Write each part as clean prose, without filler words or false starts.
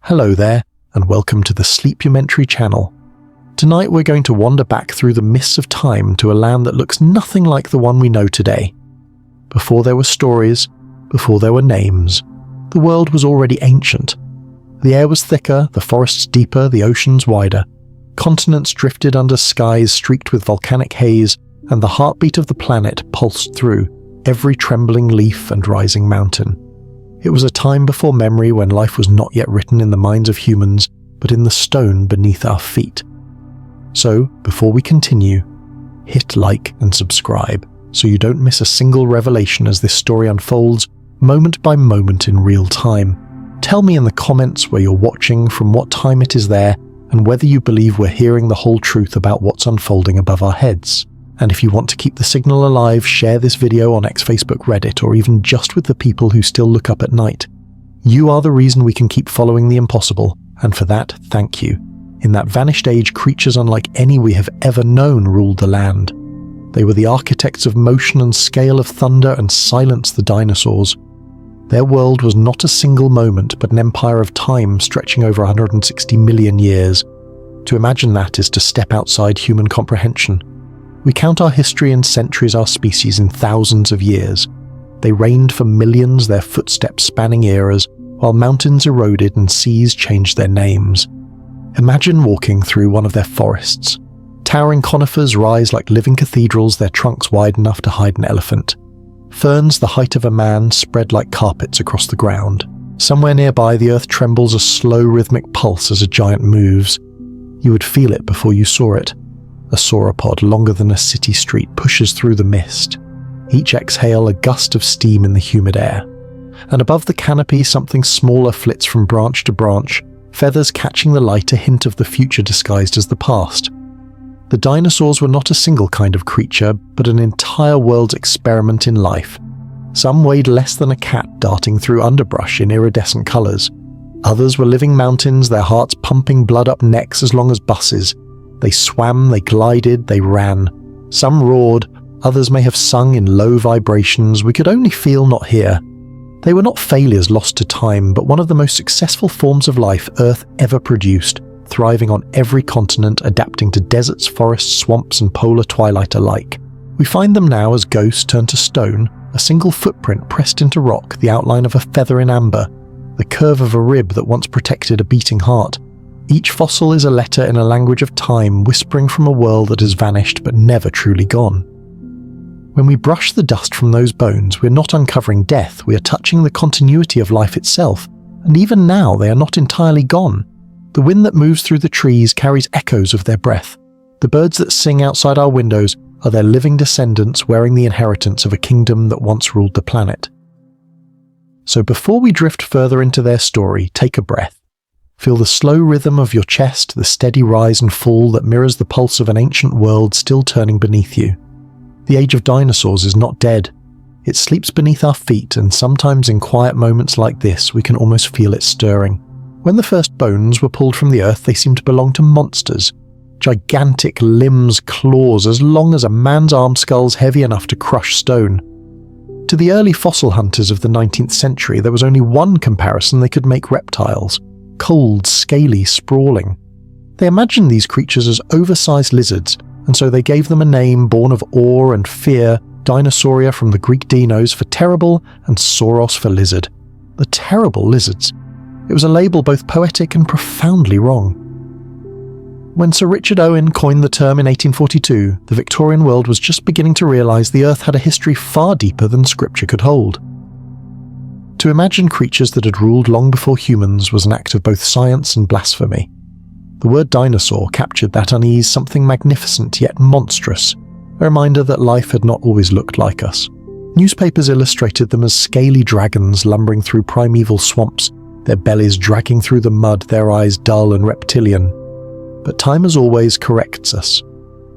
Hello there, and welcome to the Sleepumentary channel. Tonight we're going to wander back through the mists of time to a land that looks nothing like the one we know today. Before there were stories, before there were names, the world was already ancient. The air was thicker, the forests deeper, the oceans wider. Continents drifted under skies streaked with volcanic haze, and the heartbeat of the planet pulsed through every trembling leaf and rising mountain. It was a time before memory, when life was not yet written in the minds of humans, but in the stone beneath our feet. So, before we continue, hit like and subscribe so you don't miss a single revelation as this story unfolds, moment by moment in real time. Tell me in the comments where you're watching, from what time it is there, and whether you believe we're hearing the whole truth about what's unfolding above our heads. And if you want to keep the signal alive, share this video on X, Facebook, Reddit, or even just with the people who still look up at night. You are the reason we can keep following the impossible, and for that, thank you. In that vanished age, creatures unlike any we have ever known ruled the land. They were the architects of motion and scale of thunder and silenced the dinosaurs. Their world was not a single moment, but an empire of time stretching over 160 million years. To imagine that is to step outside human comprehension. We count our history in centuries, our species in thousands of years. They reigned for millions, their footsteps spanning eras, while mountains eroded and seas changed their names. Imagine walking through one of their forests. Towering conifers rise like living cathedrals, their trunks wide enough to hide an elephant. Ferns the height of a man spread like carpets across the ground. Somewhere nearby, the earth trembles a slow rhythmic pulse as a giant moves. You would feel it before you saw it. A sauropod longer than a city street pushes through the mist. Each exhale a gust of steam in the humid air. And above the canopy something smaller flits from branch to branch, feathers catching the light, a hint of the future disguised as the past. The dinosaurs were not a single kind of creature, but an entire world's experiment in life. Some weighed less than a cat darting through underbrush in iridescent colours. Others were living mountains, their hearts pumping blood up necks as long as buses. They swam, they glided, they ran. Some roared, others may have sung in low vibrations we could only feel, not hear. They were not failures lost to time, but one of the most successful forms of life Earth ever produced, thriving on every continent, adapting to deserts, forests, swamps, and polar twilight alike. We find them now as ghosts turned to stone, a single footprint pressed into rock, the outline of a feather in amber, the curve of a rib that once protected a beating heart. Each fossil is a letter in a language of time, whispering from a world that has vanished but never truly gone. When we brush the dust from those bones, we're not uncovering death, we are touching the continuity of life itself, and even now they are not entirely gone. The wind that moves through the trees carries echoes of their breath. The birds that sing outside our windows are their living descendants wearing the inheritance of a kingdom that once ruled the planet. So before we drift further into their story, take a breath. Feel the slow rhythm of your chest, the steady rise and fall that mirrors the pulse of an ancient world still turning beneath you. The age of dinosaurs is not dead. It sleeps beneath our feet, and sometimes in quiet moments like this we can almost feel it stirring. When the first bones were pulled from the earth, they seemed to belong to monsters. Gigantic limbs, claws as long as a man's arm, skulls heavy enough to crush stone. To the early fossil hunters of the 19th century, there was only one comparison: they could make reptiles. Cold, scaly, sprawling. They imagined these creatures as oversized lizards, and so they gave them a name born of awe and fear: Dinosauria from the Greek dinos for terrible and sauros for lizard. The terrible lizards. It was a label both poetic and profoundly wrong. When Sir Richard Owen coined the term in 1842, the Victorian world was just beginning to realise the earth had a history far deeper than scripture could hold. To imagine creatures that had ruled long before humans was an act of both science and blasphemy. The word dinosaur captured that unease, something magnificent yet monstrous, a reminder that life had not always looked like us. Newspapers illustrated them as scaly dragons lumbering through primeval swamps, their bellies dragging through the mud, their eyes dull and reptilian. But time as always corrects us.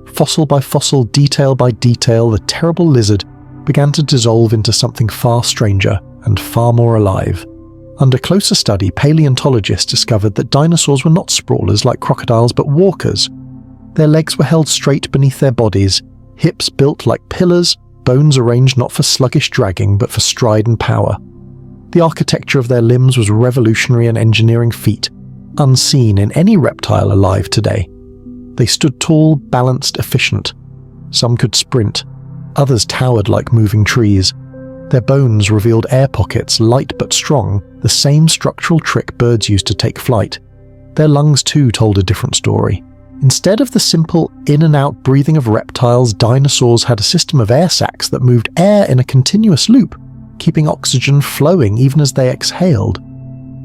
Fossil by fossil, detail by detail, the terrible lizard began to dissolve into something far stranger and far more alive. Under closer study, paleontologists discovered that dinosaurs were not sprawlers like crocodiles, but walkers. Their legs were held straight beneath their bodies, hips built like pillars, bones arranged not for sluggish dragging but for stride and power. The architecture of their limbs was a revolutionary and engineering feat, unseen in any reptile alive today. They stood tall, balanced, efficient. Some could sprint, others towered like moving trees. Their bones revealed air pockets, light but strong, the same structural trick birds use to take flight. Their lungs too told a different story. Instead of the simple in and out breathing of reptiles, dinosaurs had a system of air sacs that moved air in a continuous loop, keeping oxygen flowing even as they exhaled.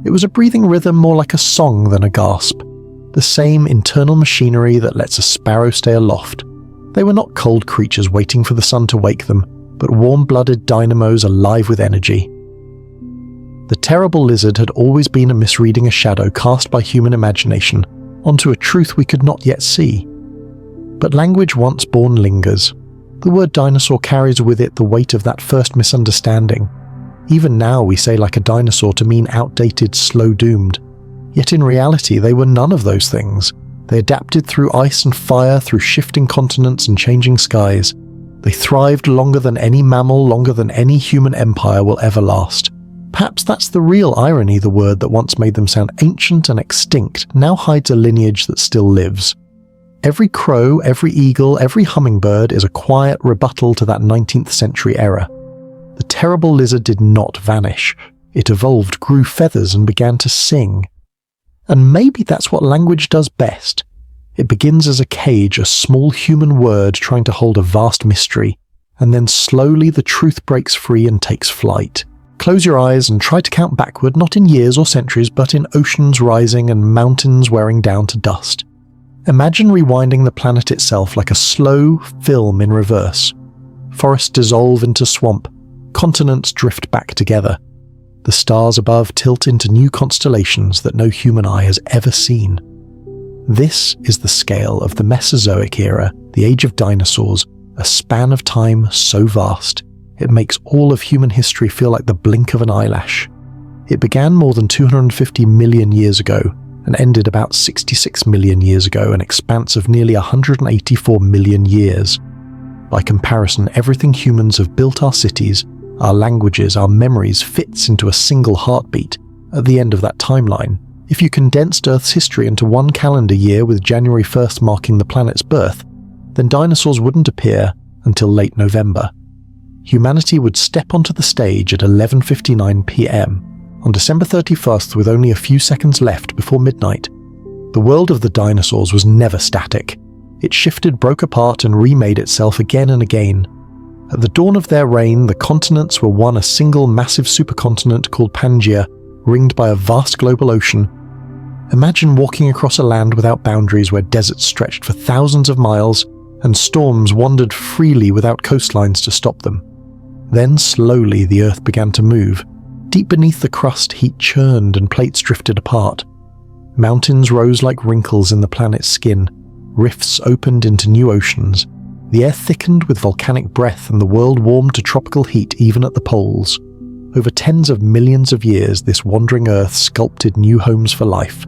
It was a breathing rhythm more like a song than a gasp, the same internal machinery that lets a sparrow stay aloft. They were not cold creatures waiting for the sun to wake them, but warm-blooded dynamos alive with energy. The terrible lizard had always been a misreading, a shadow cast by human imagination onto a truth we could not yet see. But language once born lingers. The word dinosaur carries with it the weight of that first misunderstanding. Even now we say like a dinosaur to mean outdated, slow-doomed. Yet in reality they were none of those things. They adapted through ice and fire, through shifting continents and changing skies. They thrived longer than any mammal, longer than any human empire will ever last. Perhaps that's the real irony. The word that once made them sound ancient and extinct now hides a lineage that still lives. Every crow, every eagle, every hummingbird is a quiet rebuttal to that 19th century era. The terrible lizard did not vanish. It evolved, grew feathers, and began to sing. And maybe that's what language does best. It begins as a cage, a small human word trying to hold a vast mystery, and then slowly the truth breaks free and takes flight. Close your eyes and try to count backward, not in years or centuries, but in oceans rising and mountains wearing down to dust. Imagine rewinding the planet itself like a slow film in reverse. Forests dissolve into swamp, continents drift back together. The stars above tilt into new constellations that no human eye has ever seen. This is the scale of the Mesozoic era, the age of dinosaurs, a span of time so vast, it makes all of human history feel like the blink of an eyelash. It began more than 250 million years ago and ended about 66 million years ago, an expanse of nearly 184 million years. By comparison, everything humans have built, our cities, our languages, our memories, fits into a single heartbeat. At the end of that timeline, if you condensed Earth's history into one calendar year with January 1st marking the planet's birth, then dinosaurs wouldn't appear until late November. Humanity would step onto the stage at 11:59 p.m. on December 31st with only a few seconds left before midnight. The world of the dinosaurs was never static. It shifted, broke apart, and remade itself again and again. At the dawn of their reign, the continents were one a single massive supercontinent called Pangaea, ringed by a vast global ocean. Imagine walking across a land without boundaries where deserts stretched for thousands of miles and storms wandered freely without coastlines to stop them. Then slowly the Earth began to move. Deep beneath the crust, heat churned and plates drifted apart. Mountains rose like wrinkles in the planet's skin. Rifts opened into new oceans. The air thickened with volcanic breath and the world warmed to tropical heat even at the poles. Over tens of millions of years, this wandering Earth sculpted new homes for life.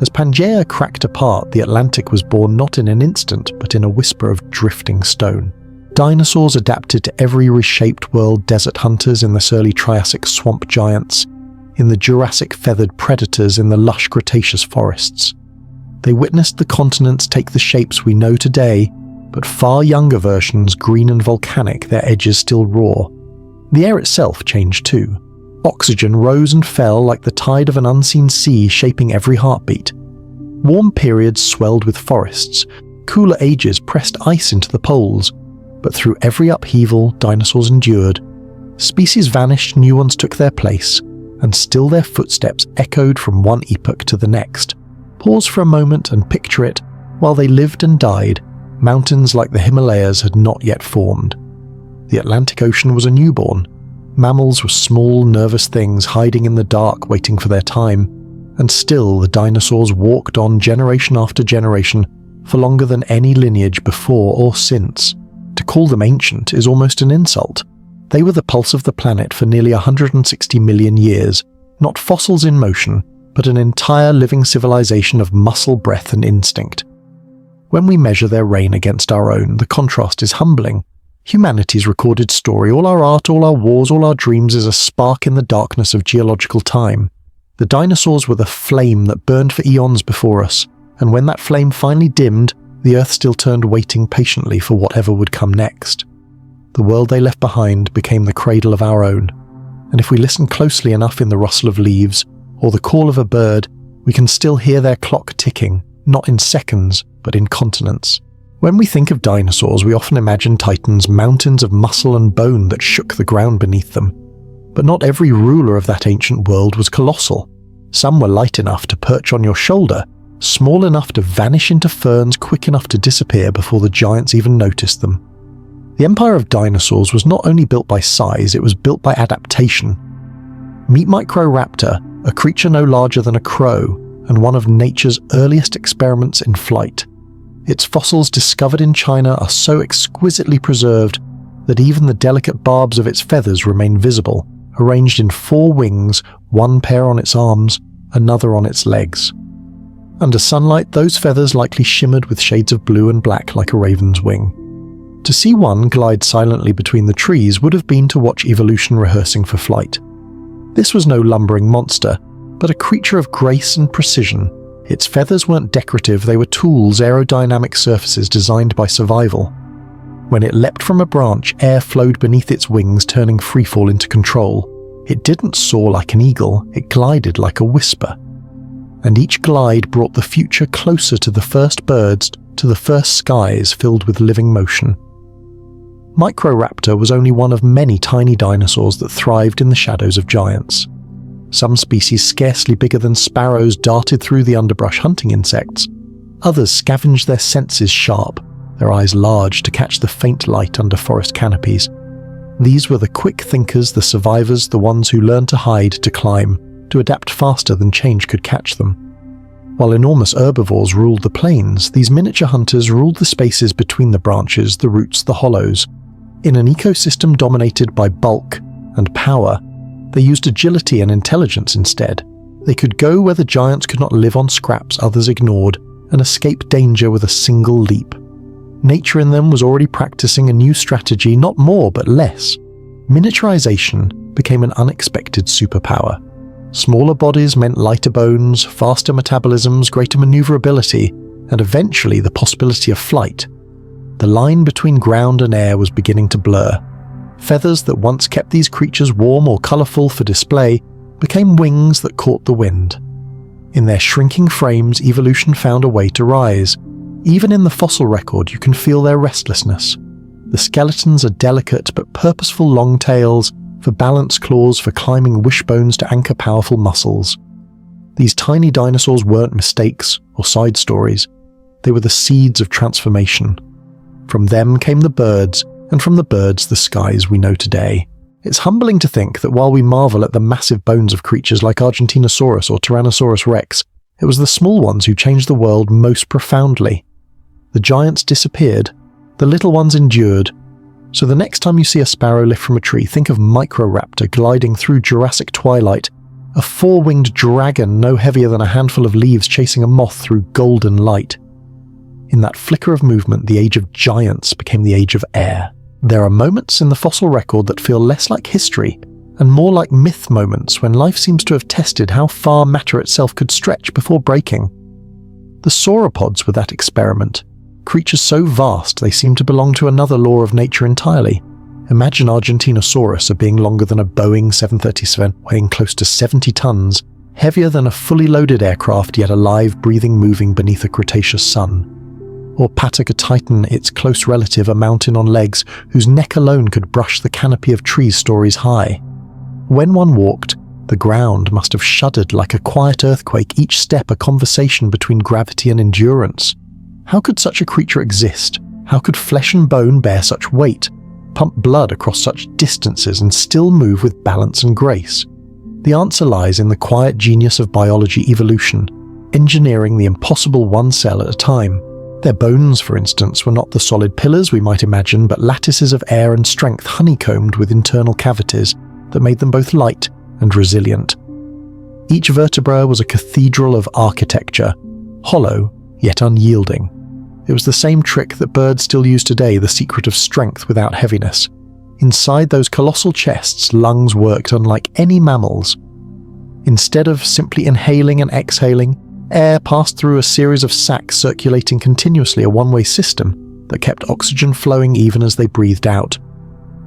As Pangaea cracked apart, the Atlantic was born not in an instant, but in a whisper of drifting stone. Dinosaurs adapted to every reshaped world, desert hunters in the early Triassic swamp giants, in the Jurassic feathered predators in the lush Cretaceous forests. They witnessed the continents take the shapes we know today, but far younger versions, green and volcanic, their edges still raw. The air itself changed too. Oxygen rose and fell like the tide of an unseen sea, shaping every heartbeat. Warm periods swelled with forests, cooler ages pressed ice into the poles, but through every upheaval dinosaurs endured. Species vanished, new ones took their place, and still their footsteps echoed from one epoch to the next. Pause for a moment and picture it. While they lived and died, mountains like the Himalayas had not yet formed. The Atlantic Ocean was a newborn. Mammals were small, nervous things hiding in the dark, waiting for their time. And still the dinosaurs walked on generation after generation for longer than any lineage before or since. To call them ancient is almost an insult. They were the pulse of the planet for nearly 160 million years, not fossils in motion, but an entire living civilization of muscle, breath, and instinct. When we measure their reign against our own, the contrast is humbling. Humanity's recorded story, all our art, all our wars, all our dreams, is a spark in the darkness of geological time. The dinosaurs were the flame that burned for eons before us, and when that flame finally dimmed, the Earth still turned waiting patiently for whatever would come next. The world they left behind became the cradle of our own, and if we listen closely enough in the rustle of leaves or the call of a bird, we can still hear their clock ticking, not in seconds, but in continents. When we think of dinosaurs, we often imagine titans, mountains of muscle and bone that shook the ground beneath them. But not every ruler of that ancient world was colossal. Some were light enough to perch on your shoulder, small enough to vanish into ferns, quick enough to disappear before the giants even noticed them. The empire of dinosaurs was not only built by size, it was built by adaptation. Meet Microraptor, a creature no larger than a crow, and one of nature's earliest experiments in flight. Its fossils discovered in China are so exquisitely preserved that even the delicate barbs of its feathers remain visible, arranged in 4 wings, one pair on its arms, another on its legs. Under sunlight, those feathers likely shimmered with shades of blue and black like a raven's wing. To see one glide silently between the trees would have been to watch evolution rehearsing for flight. This was no lumbering monster, but a creature of grace and precision. Its feathers weren't decorative, they were tools, aerodynamic surfaces designed by survival. When it leapt from a branch, air flowed beneath its wings, turning freefall into control. It didn't soar like an eagle, it glided like a whisper. And each glide brought the future closer to the first birds, to the first skies filled with living motion. Microraptor was only one of many tiny dinosaurs that thrived in the shadows of giants. Some species scarcely bigger than sparrows darted through the underbrush hunting insects. Others scavenged their senses sharp, their eyes large to catch the faint light under forest canopies. These were the quick thinkers, the survivors, the ones who learned to hide, to climb, to adapt faster than change could catch them. While enormous herbivores ruled the plains, these miniature hunters ruled the spaces between the branches, the roots, the hollows. In an ecosystem dominated by bulk and power, they used agility and intelligence instead. They could go where the giants could not live on scraps others ignored, and escape danger with a single leap. Nature in them was already practicing a new strategy, not more but less. Miniaturization became an unexpected superpower. Smaller bodies meant lighter bones, faster metabolisms, greater maneuverability, and eventually the possibility of flight. The line between ground and air was beginning to blur. Feathers that once kept these creatures warm or colourful for display became wings that caught the wind. In their shrinking frames, evolution found a way to rise. Even in the fossil record, you can feel their restlessness. The skeletons are delicate but purposeful long tails, for balance claws, for climbing wishbones to anchor powerful muscles. These tiny dinosaurs weren't mistakes or side stories. They were the seeds of transformation. From them came the birds, and from the birds the skies we know today. It's humbling to think that while we marvel at the massive bones of creatures like Argentinosaurus or Tyrannosaurus rex, it was the small ones who changed the world most profoundly. The giants disappeared, the little ones endured. So the next time you see a sparrow lift from a tree, think of Microraptor gliding through Jurassic twilight, a 4-winged dragon no heavier than a handful of leaves chasing a moth through golden light. In that flicker of movement, the age of giants became the age of air. There are moments in the fossil record that feel less like history and more like myth moments when life seems to have tested how far matter itself could stretch before breaking. The sauropods were that experiment, creatures so vast they seemed to belong to another law of nature entirely. Imagine Argentinosaurus as being longer than a Boeing 737, weighing close to 70 tons, heavier than a fully loaded aircraft yet alive, breathing, moving beneath a Cretaceous sun. Or Patagotitan, its close relative, a mountain on legs whose neck alone could brush the canopy of trees stories high. When one walked, the ground must have shuddered like a quiet earthquake, each step a conversation between gravity and endurance. How could such a creature exist? How could flesh and bone bear such weight, pump blood across such distances and still move with balance and grace? The answer lies in the quiet genius of biology evolution, engineering the impossible one cell at a time. Their bones, for instance, were not the solid pillars we might imagine, but lattices of air and strength honeycombed with internal cavities that made them both light and resilient. Each vertebra was a cathedral of architecture, hollow yet unyielding. It was the same trick that birds still use today, the secret of strength without heaviness. Inside those colossal chests, lungs worked unlike any mammal's. Instead of simply inhaling and exhaling, air passed through a series of sacs circulating continuously, a one-way system that kept oxygen flowing even as they breathed out.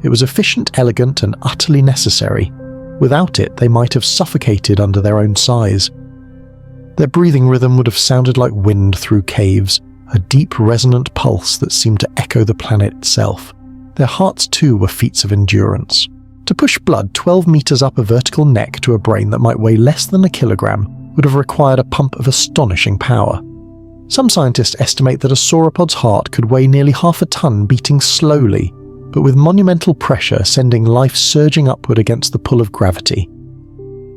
It was efficient, elegant, and utterly necessary. Without it, they might have suffocated under their own size. Their breathing rhythm would have sounded like wind through caves, a deep resonant pulse that seemed to echo the planet itself. Their hearts too were feats of endurance. To push blood 12 meters up a vertical neck to a brain that might weigh less than a kilogram would have required a pump of astonishing power. Some scientists estimate that a sauropod's heart could weigh nearly half a ton, beating slowly, but with monumental pressure sending life surging upward against the pull of gravity.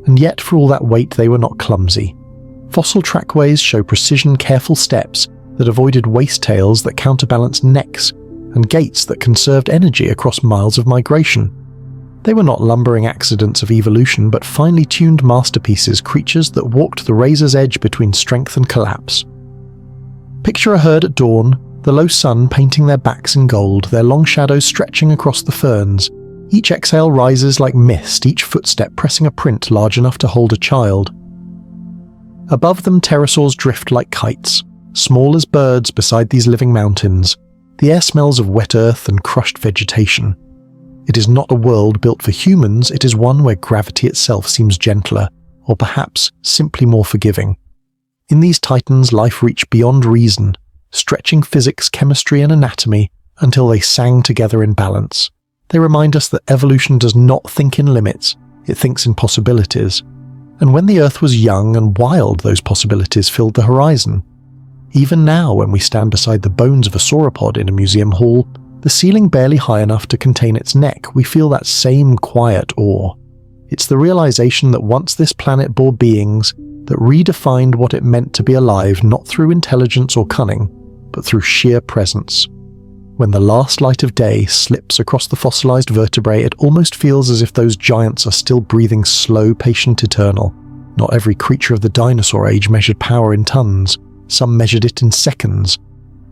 And yet, for all that weight, they were not clumsy. Fossil trackways show precision, careful steps that avoided waste tails that counterbalanced necks, and gaits that conserved energy across miles of migration. They were not lumbering accidents of evolution, but finely tuned masterpieces, creatures that walked the razor's edge between strength and collapse. Picture a herd at dawn, the low sun painting their backs in gold, their long shadows stretching across the ferns. Each exhale rises like mist, each footstep pressing a print large enough to hold a child. Above them, pterosaurs drift like kites, small as birds beside these living mountains. The air smells of wet earth and crushed vegetation. It is not a world built for humans, it is one where gravity itself seems gentler, or perhaps simply more forgiving. In these titans, life reached beyond reason, stretching physics, chemistry, and anatomy until they sang together in balance. They remind us that evolution does not think in limits, it thinks in possibilities. And when the Earth was young and wild, those possibilities filled the horizon. Even now, when we stand beside the bones of a sauropod in a museum hall, the ceiling barely high enough to contain its neck, we feel that same quiet awe. It's the realization that once this planet bore beings that redefined what it meant to be alive, not through intelligence or cunning, but through sheer presence. When the last light of day slips across the fossilized vertebrae, it almost feels as if those giants are still breathing slow, patient, eternal. Not every creature of the dinosaur age measured power in tons. Some measured it in seconds.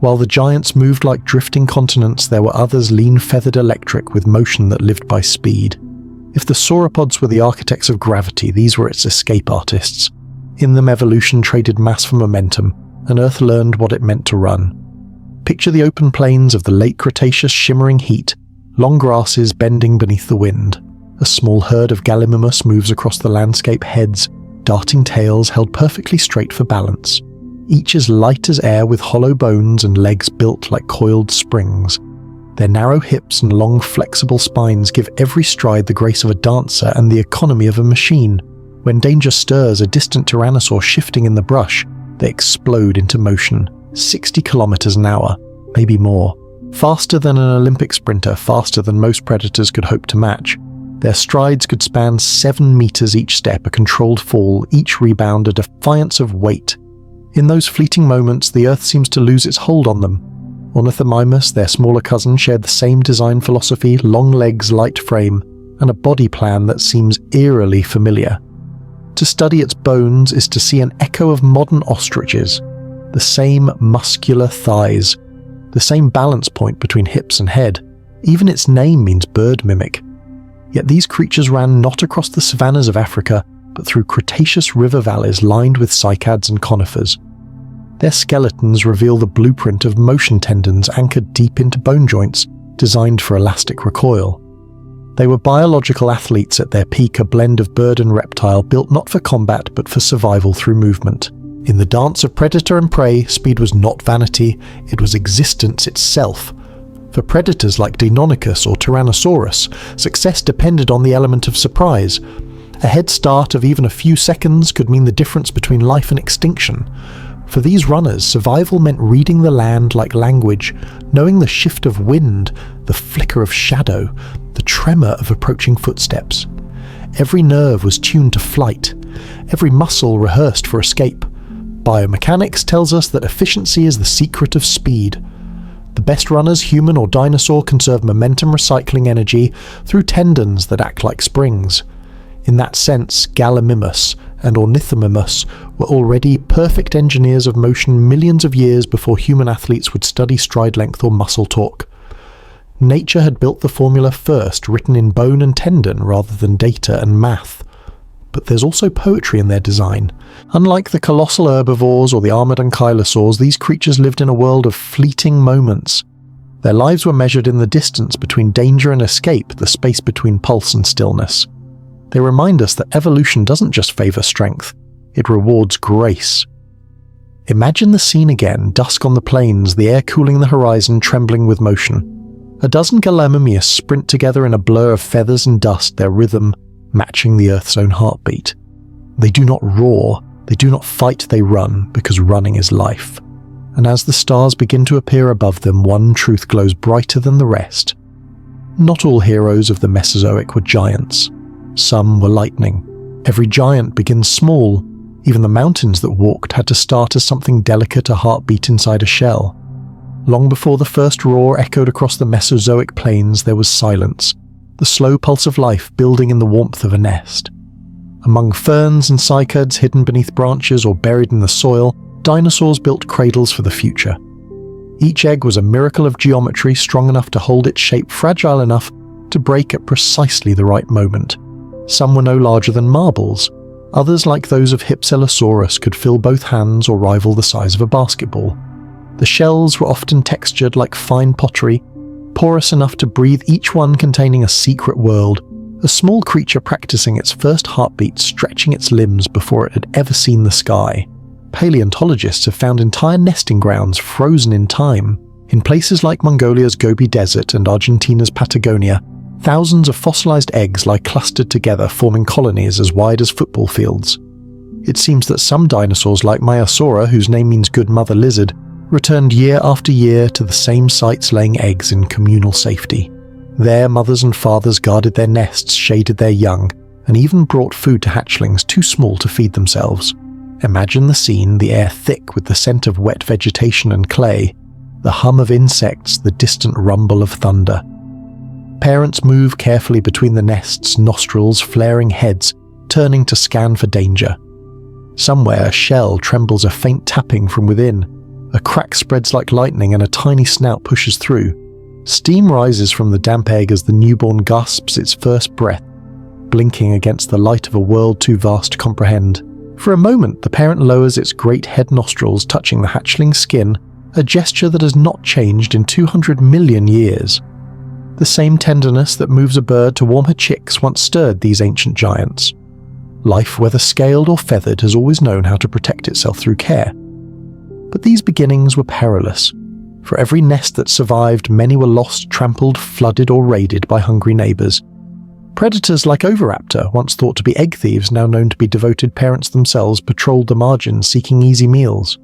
While the giants moved like drifting continents, there were others lean-feathered electric with motion that lived by speed. If the sauropods were the architects of gravity, these were its escape artists. In them, evolution traded mass for momentum, and Earth learned what it meant to run. Picture the open plains of the late Cretaceous shimmering heat, long grasses bending beneath the wind. A small herd of gallimimus moves across the landscape, heads, darting tails held perfectly straight for balance. Each as light as air with hollow bones and legs built like coiled springs. Their narrow hips and long flexible spines give every stride the grace of a dancer and the economy of a machine. When danger stirs, a distant tyrannosaur shifting in the brush, they explode into motion, 60 kilometers an hour, maybe more. Faster than an Olympic sprinter, faster than most predators could hope to match. Their strides could span 7 meters each step, a controlled fall, each rebound a defiance of weight. In those fleeting moments, the Earth seems to lose its hold on them. Ornithomimus, their smaller cousin, shared the same design philosophy, long legs, light frame, and a body plan that seems eerily familiar. To study its bones is to see an echo of modern ostriches, the same muscular thighs, the same balance point between hips and head. Even its name means bird mimic. Yet these creatures ran not across the savannas of Africa, but through Cretaceous river valleys lined with cycads and conifers. Their skeletons reveal the blueprint of motion tendons anchored deep into bone joints, designed for elastic recoil. They were biological athletes at their peak, a blend of bird and reptile, built not for combat but for survival through movement. In the dance of predator and prey, speed was not vanity, it was existence itself. For predators like Deinonychus or Tyrannosaurus, success depended on the element of surprise. A head start of even a few seconds could mean the difference between life and extinction. For these runners, survival meant reading the land like language, knowing the shift of wind, the flicker of shadow, the tremor of approaching footsteps. Every nerve was tuned to flight, every muscle rehearsed for escape. Biomechanics tells us that efficiency is the secret of speed. The best runners, human or dinosaur, conserve momentum recycling energy through tendons that act like springs. In that sense, Gallimimus and Ornithomimus were already perfect engineers of motion millions of years before human athletes would study stride length or muscle torque. Nature had built the formula first, written in bone and tendon rather than data and math. But there's also poetry in their design. Unlike the colossal herbivores or the armored ankylosaurs, these creatures lived in a world of fleeting moments. Their lives were measured in the distance between danger and escape, the space between pulse and stillness. They remind us that evolution doesn't just favor strength, it rewards grace. Imagine the scene again, dusk on the plains, the air cooling the horizon, trembling with motion. A dozen Gallimimus sprint together in a blur of feathers and dust, their rhythm matching the Earth's own heartbeat. They do not roar, they do not fight, they run, because running is life. And as the stars begin to appear above them, one truth glows brighter than the rest. Not all heroes of the Mesozoic were giants. Some were lightning. Every giant begins small. Even the mountains that walked had to start as something delicate, a heartbeat inside a shell. Long before the first roar echoed across the Mesozoic plains, there was silence, the slow pulse of life building in the warmth of a nest. Among ferns and cycads hidden beneath branches or buried in the soil, dinosaurs built cradles for the future. Each egg was a miracle of geometry, strong enough to hold its shape, fragile enough to break at precisely the right moment. Some were no larger than marbles. Others, like those of Hypsilosaurus, could fill both hands or rival the size of a basketball. The shells were often textured like fine pottery, porous enough to breathe, each one containing a secret world, a small creature practicing its first heartbeat, stretching its limbs before it had ever seen the sky. Paleontologists have found entire nesting grounds frozen in time. In places like Mongolia's Gobi Desert and Argentina's Patagonia, thousands of fossilized eggs lie clustered together, forming colonies as wide as football fields. It seems that some dinosaurs, like Maiasaura, whose name means good mother lizard, returned year after year to the same sites, laying eggs in communal safety. There, mothers and fathers guarded their nests, shaded their young, and even brought food to hatchlings too small to feed themselves. Imagine the scene, the air thick with the scent of wet vegetation and clay, the hum of insects, the distant rumble of thunder. Parents move carefully between the nests, nostrils, flaring heads, turning to scan for danger. Somewhere a shell trembles, a faint tapping from within. A crack spreads like lightning and a tiny snout pushes through. Steam rises from the damp egg as the newborn gasps its first breath, blinking against the light of a world too vast to comprehend. For a moment, the parent lowers its great head nostrils, touching the hatchling's skin, a gesture that has not changed in 200 million years. The same tenderness that moves a bird to warm her chicks once stirred these ancient giants. Life, whether scaled or feathered, has always known how to protect itself through care. But these beginnings were perilous. For every nest that survived, many were lost, trampled, flooded, or raided by hungry neighbors. Predators like Oviraptor, once thought to be egg thieves, now known to be devoted parents themselves, patrolled the margins seeking easy meals.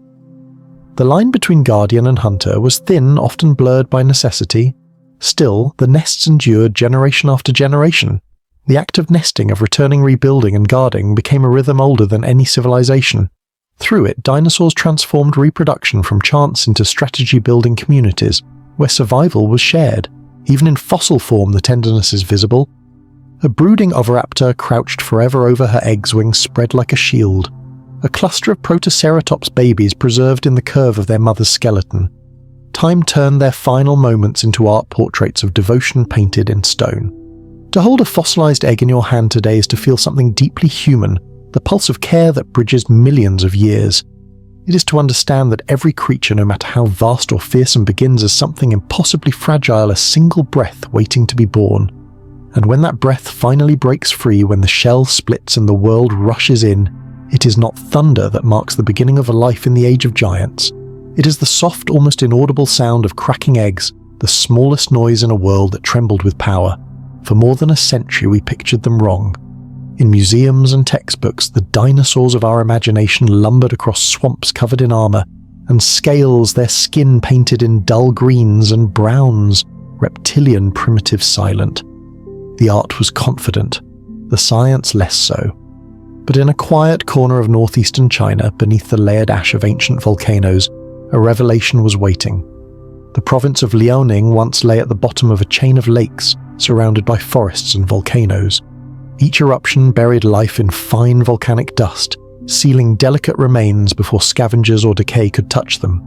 The line between guardian and hunter was thin, often blurred by necessity. Still, the nests endured generation after generation. The act of nesting, of returning, rebuilding, and guarding became a rhythm older than any civilization. Through it, dinosaurs transformed reproduction from chance into strategy-building communities, where survival was shared. Even in fossil form, the tenderness is visible. A brooding oviraptor crouched forever over her eggs, wings spread like a shield. A cluster of Protoceratops babies preserved in the curve of their mother's skeleton. Time turned their final moments into art portraits of devotion painted in stone. To hold a fossilized egg in your hand today is to feel something deeply human, the pulse of care that bridges millions of years. It is to understand that every creature, no matter how vast or fearsome, begins as something impossibly fragile, a single breath waiting to be born. And when that breath finally breaks free, when the shell splits and the world rushes in, it is not thunder that marks the beginning of a life in the age of giants. It is the soft, almost inaudible sound of cracking eggs, the smallest noise in a world that trembled with power. For more than a century we pictured them wrong. In museums and textbooks, the dinosaurs of our imagination lumbered across swamps covered in armor, and scales, their skin painted in dull greens and browns, reptilian, primitive, silent. The art was confident, the science less so. But in a quiet corner of northeastern China, beneath the layered ash of ancient volcanoes, a revelation was waiting. The province of Liaoning once lay at the bottom of a chain of lakes, surrounded by forests and volcanoes. Each eruption buried life in fine volcanic dust, sealing delicate remains before scavengers or decay could touch them.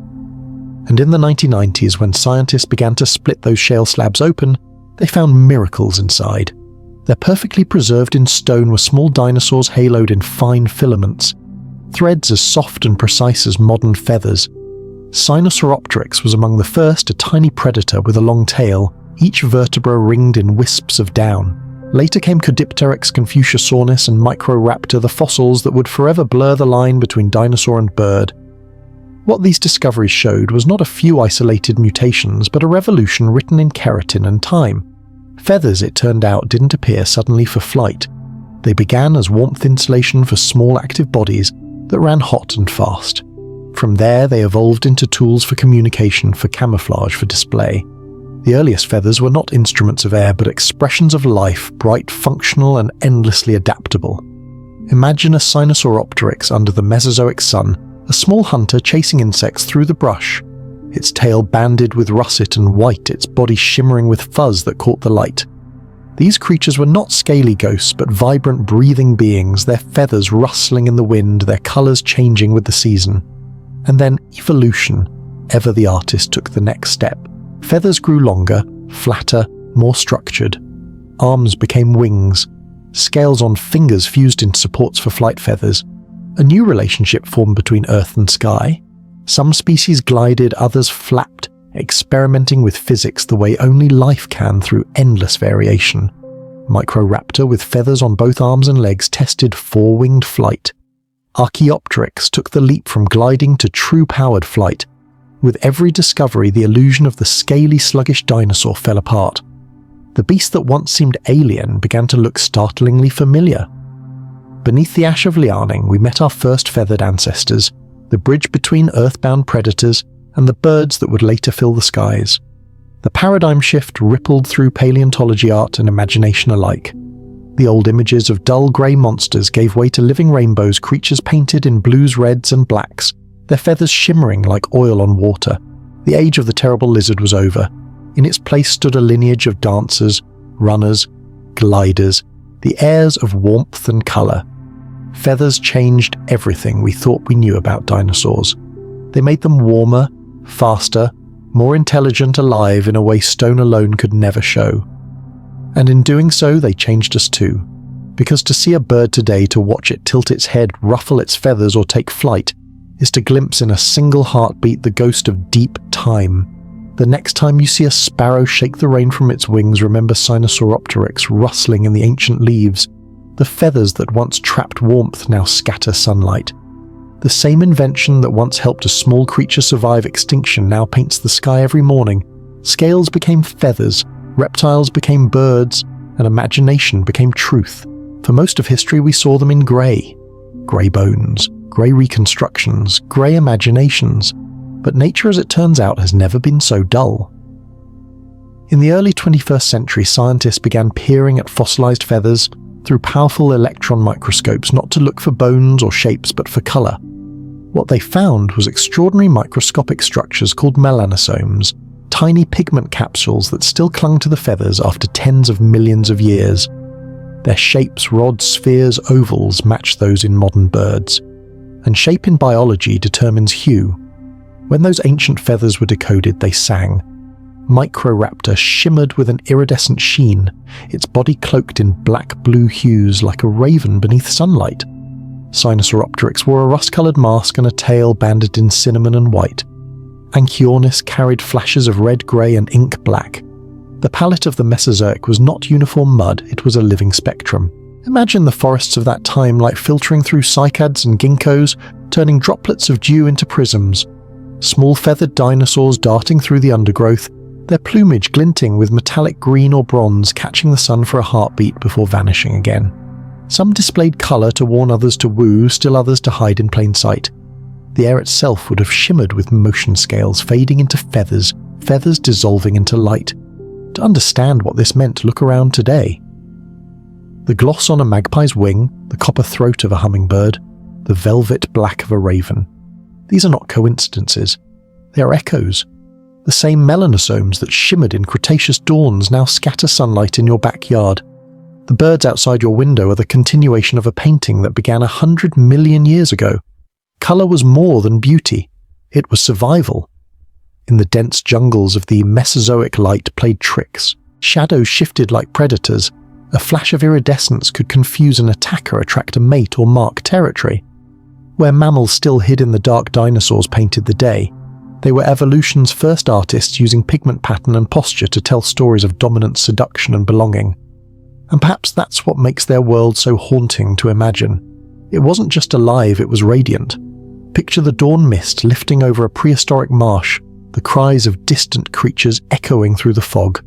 And in the 1990s, when scientists began to split those shale slabs open, they found miracles inside. They're perfectly preserved in stone with small dinosaurs haloed in fine filaments, threads as soft and precise as modern feathers. Sinosauropteryx was among the first, a tiny predator with a long tail, each vertebra ringed in wisps of down. Later came Caudipteryx, Confuciusornis, and Microraptor, the fossils that would forever blur the line between dinosaur and bird. What these discoveries showed was not a few isolated mutations, but a revolution written in keratin and time. Feathers, it turned out, didn't appear suddenly for flight. They began as warmth insulation for small active bodies that ran hot and fast. From there, they evolved into tools for communication, for camouflage, for display. The earliest feathers were not instruments of air, but expressions of life, bright, functional, and endlessly adaptable. Imagine a Sinosauropteryx under the Mesozoic sun, a small hunter chasing insects through the brush, its tail banded with russet and white, its body shimmering with fuzz that caught the light. These creatures were not scaly ghosts, but vibrant, breathing beings, their feathers rustling in the wind, their colours changing with the season. And then evolution, ever the artist, took the next step. Feathers grew longer, flatter, more structured. Arms became wings. Scales on fingers fused into supports for flight feathers. A new relationship formed between earth and sky. Some species glided, others flapped, experimenting with physics the way only life can through endless variation. Microraptor, with feathers on both arms and legs, tested four-winged flight. Archaeopteryx took the leap from gliding to true powered flight. With every discovery, the illusion of the scaly, sluggish dinosaur fell apart. The beast that once seemed alien began to look startlingly familiar. Beneath the ash of Liaoning, we met our first feathered ancestors, the bridge between earthbound predators and the birds that would later fill the skies. The paradigm shift rippled through paleontology art and imagination alike. The old images of dull grey monsters gave way to living rainbows, creatures painted in blues, reds and blacks, their feathers shimmering like oil on water. The age of the terrible lizard was over. In its place stood a lineage of dancers, runners, gliders, the heirs of warmth and colour. Feathers changed everything we thought we knew about dinosaurs. They made them warmer, faster, more intelligent, alive in a way stone alone could never show. And in doing so, they changed us too. Because to see a bird today, to watch it tilt its head, ruffle its feathers or take flight, is to glimpse in a single heartbeat the ghost of deep time. The next time you see a sparrow shake the rain from its wings, remember Sinosauropteryx rustling in the ancient leaves. The feathers that once trapped warmth now scatter sunlight. The same invention that once helped a small creature survive extinction now paints the sky every morning. Scales became feathers, reptiles became birds, and imagination became truth. For most of history we saw them in grey. Grey bones, grey reconstructions, grey imaginations. But nature, as it turns out, has never been so dull. In the early 21st century, scientists began peering at fossilized feathers through powerful electron microscopes, not to look for bones or shapes, but for colour. What they found was extraordinary microscopic structures called melanosomes, tiny pigment capsules that still clung to the feathers after tens of millions of years. Their shapes, rods, spheres, ovals, match those in modern birds. And shape in biology determines hue. When those ancient feathers were decoded, they sang. Microraptor shimmered with an iridescent sheen, its body cloaked in black-blue hues like a raven beneath sunlight. Sinosauropteryx wore a rust-coloured mask and a tail banded in cinnamon and white. Anchiornis carried flashes of red-grey and ink-black. The palette of the Mesozoic was not uniform mud, it was a living spectrum. Imagine the forests of that time like filtering through cycads and ginkgos, turning droplets of dew into prisms. Small feathered dinosaurs darting through the undergrowth, their plumage glinting with metallic green or bronze, catching the sun for a heartbeat before vanishing again. Some displayed colour to warn others to woo, still others to hide in plain sight. The air itself would have shimmered with motion scales, fading into feathers, feathers dissolving into light. To understand what this meant, look around today. The gloss on a magpie's wing, the copper throat of a hummingbird, the velvet black of a raven. These are not coincidences. They are echoes. The same melanosomes that shimmered in Cretaceous dawns now scatter sunlight in your backyard. The birds outside your window are the continuation of a painting that began 100 million years ago. Colour was more than beauty. It was survival. In the dense jungles of the Mesozoic, light played tricks. Shadows shifted like predators. A flash of iridescence could confuse an attacker, attract a mate, or mark territory. Where mammals still hid in the dark, dinosaurs painted the day. They were evolution's first artists, using pigment pattern and posture to tell stories of dominance, seduction, and belonging. And perhaps that's what makes their world so haunting to imagine. It wasn't just alive, it was radiant. Picture the dawn mist lifting over a prehistoric marsh, the cries of distant creatures echoing through the fog.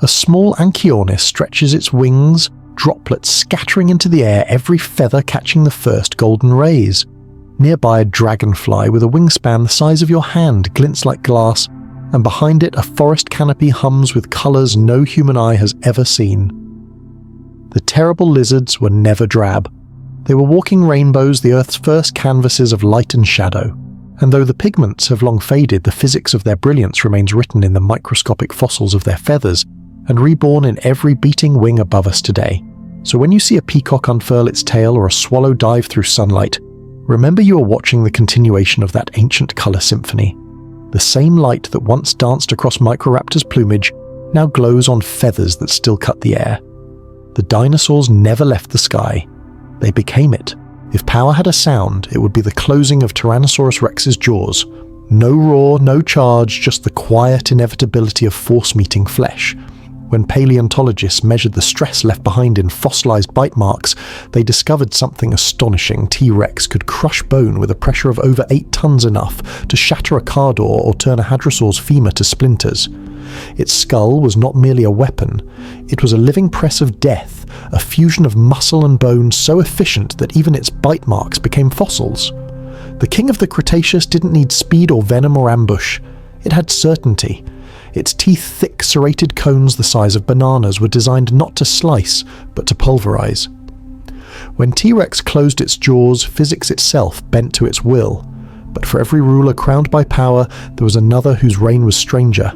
A small Anchiornis stretches its wings, droplets scattering into the air, every feather catching the first golden rays. Nearby, a dragonfly with a wingspan the size of your hand glints like glass, and behind it a forest canopy hums with colours no human eye has ever seen. The terrible lizards were never drab. They were walking rainbows, the Earth's first canvases of light and shadow. And though the pigments have long faded, the physics of their brilliance remains written in the microscopic fossils of their feathers, and reborn in every beating wing above us today. So when you see a peacock unfurl its tail or a swallow dive through sunlight, remember you are watching the continuation of that ancient colour symphony. The same light that once danced across Microraptor's plumage now glows on feathers that still cut the air. The dinosaurs never left the sky. They became it. If power had a sound, it would be the closing of Tyrannosaurus Rex's jaws. No roar, no charge, just the quiet inevitability of force meeting flesh. When paleontologists measured the stress left behind in fossilized bite marks, they discovered something astonishing. T-Rex could crush bone with a pressure of over 8 tons, enough to shatter a car door or turn a hadrosaur's femur to splinters. Its skull was not merely a weapon, it was a living press of death, a fusion of muscle and bone so efficient that even its bite marks became fossils. The king of the Cretaceous didn't need speed or venom or ambush. It had certainty. Its teeth, thick, serrated cones the size of bananas, were designed not to slice, but to pulverize. When T-Rex closed its jaws, physics itself bent to its will. But for every ruler crowned by power, there was another whose reign was stranger.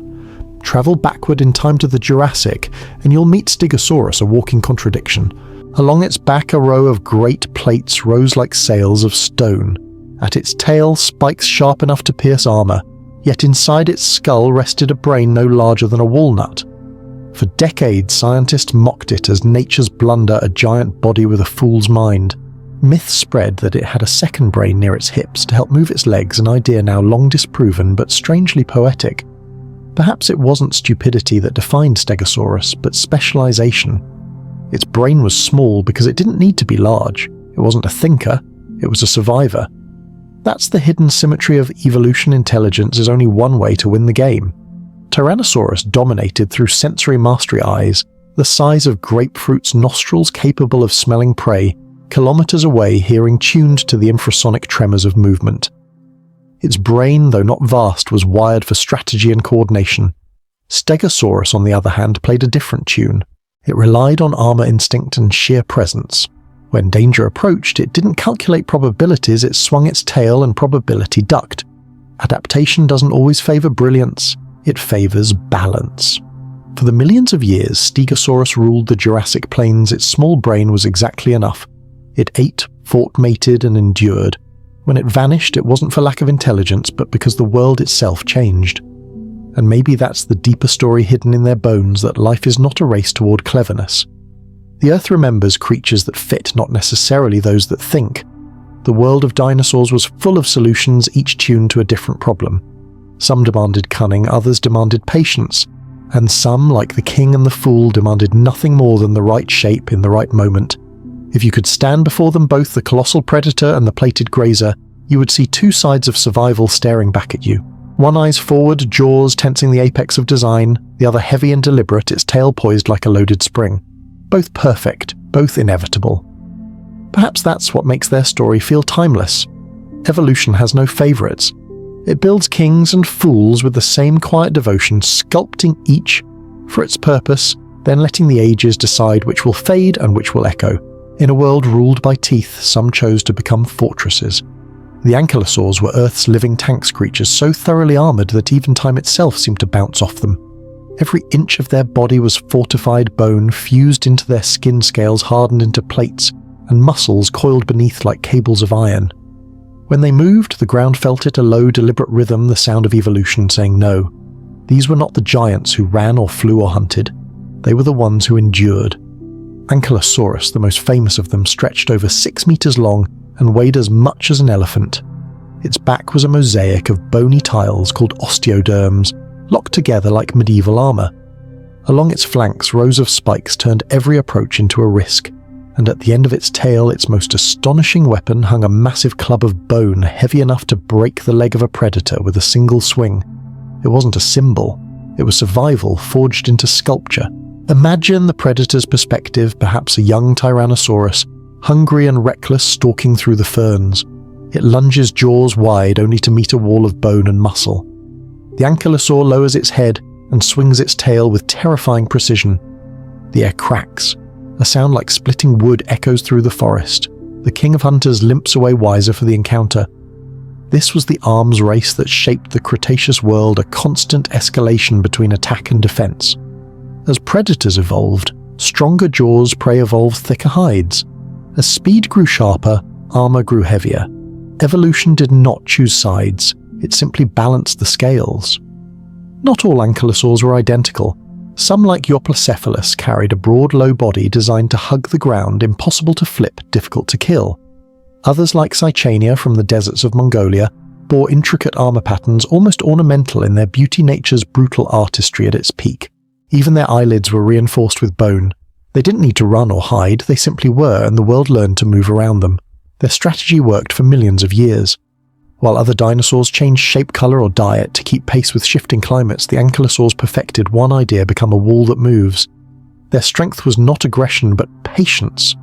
Travel backward in time to the Jurassic, and you'll meet Stegosaurus, a walking contradiction. Along its back, a row of great plates rose like sails of stone. At its tail, spikes sharp enough to pierce armor. Yet inside its skull rested a brain no larger than a walnut. For decades, scientists mocked it as nature's blunder, a giant body with a fool's mind. Myths spread that it had a second brain near its hips to help move its legs, an idea now long disproven but strangely poetic. Perhaps it wasn't stupidity that defined Stegosaurus, but specialization. Its brain was small because it didn't need to be large. It wasn't a thinker, it was a survivor. That's the hidden symmetry of evolution. Intelligence is only one way to win the game. Tyrannosaurus dominated through sensory mastery: eyes, the size of grapefruits, nostrils capable of smelling prey, kilometers away, hearing tuned to the infrasonic tremors of movement. Its brain, though not vast, was wired for strategy and coordination. Stegosaurus, on the other hand, played a different tune. It relied on armor instinct and sheer presence. When danger approached, it didn't calculate probabilities, it swung its tail and probability ducked. Adaptation doesn't always favor brilliance, it favors balance. For the millions of years Stegosaurus ruled the Jurassic Plains, its small brain was exactly enough. It ate, fought, mated, and endured. When it vanished, it wasn't for lack of intelligence, but because the world itself changed. And maybe that's the deeper story hidden in their bones, that life is not a race toward cleverness. The Earth remembers creatures that fit, not necessarily those that think. The world of dinosaurs was full of solutions, each tuned to a different problem. Some demanded cunning, others demanded patience, and some, like the king and the fool, demanded nothing more than the right shape in the right moment. If you could stand before them both, the colossal predator and the plated grazer, you would see two sides of survival staring back at you. One eyes forward, jaws tensing the apex of design, the other heavy and deliberate, its tail poised like a loaded spring. Both perfect, both inevitable. Perhaps that's what makes their story feel timeless. Evolution has no favorites. It builds kings and fools with the same quiet devotion, sculpting each for its purpose, then letting the ages decide which will fade and which will echo. In a world ruled by teeth, some chose to become fortresses. The ankylosaurs were Earth's living tanks, creatures so thoroughly armored that even time itself seemed to bounce off them. Every inch of their body was fortified bone, fused into their skin scales, hardened into plates, and muscles coiled beneath like cables of iron. When they moved, the ground felt it, a low, deliberate rhythm, the sound of evolution saying no. These were not the giants who ran or flew or hunted. They were the ones who endured. Ankylosaurus, the most famous of them, stretched over 6 meters long and weighed as much as an elephant. Its back was a mosaic of bony tiles called osteoderms, locked together like medieval armor. Along its flanks, rows of spikes turned every approach into a risk, and at the end of its tail, its most astonishing weapon hung a massive club of bone heavy enough to break the leg of a predator with a single swing. It wasn't a symbol, it was survival forged into sculpture. Imagine the predator's perspective, perhaps a young Tyrannosaurus, hungry and reckless stalking through the ferns. It lunges jaws wide only to meet a wall of bone and muscle. The ankylosaur lowers its head and swings its tail with terrifying precision. The air cracks. A sound like splitting wood echoes through the forest. The king of hunters limps away wiser for the encounter. This was the arms race that shaped the Cretaceous world, a constant escalation between attack and defense. As predators evolved, stronger jaws, prey evolved thicker hides. As speed grew sharper, armor grew heavier. Evolution did not choose sides, it simply balanced the scales. Not all ankylosaurs were identical. Some, like Euoplocephalus, carried a broad low body designed to hug the ground, impossible to flip, difficult to kill. Others, like Cychania from the deserts of Mongolia, bore intricate armor patterns almost ornamental in their beauty, nature's brutal artistry at its peak. Even their eyelids were reinforced with bone. They didn't need to run or hide, they simply were, and the world learned to move around them. Their strategy worked for millions of years. While other dinosaurs changed shape, color, or diet to keep pace with shifting climates, the ankylosaurs perfected one idea: become a wall that moves. Their strength was not aggression, but patience.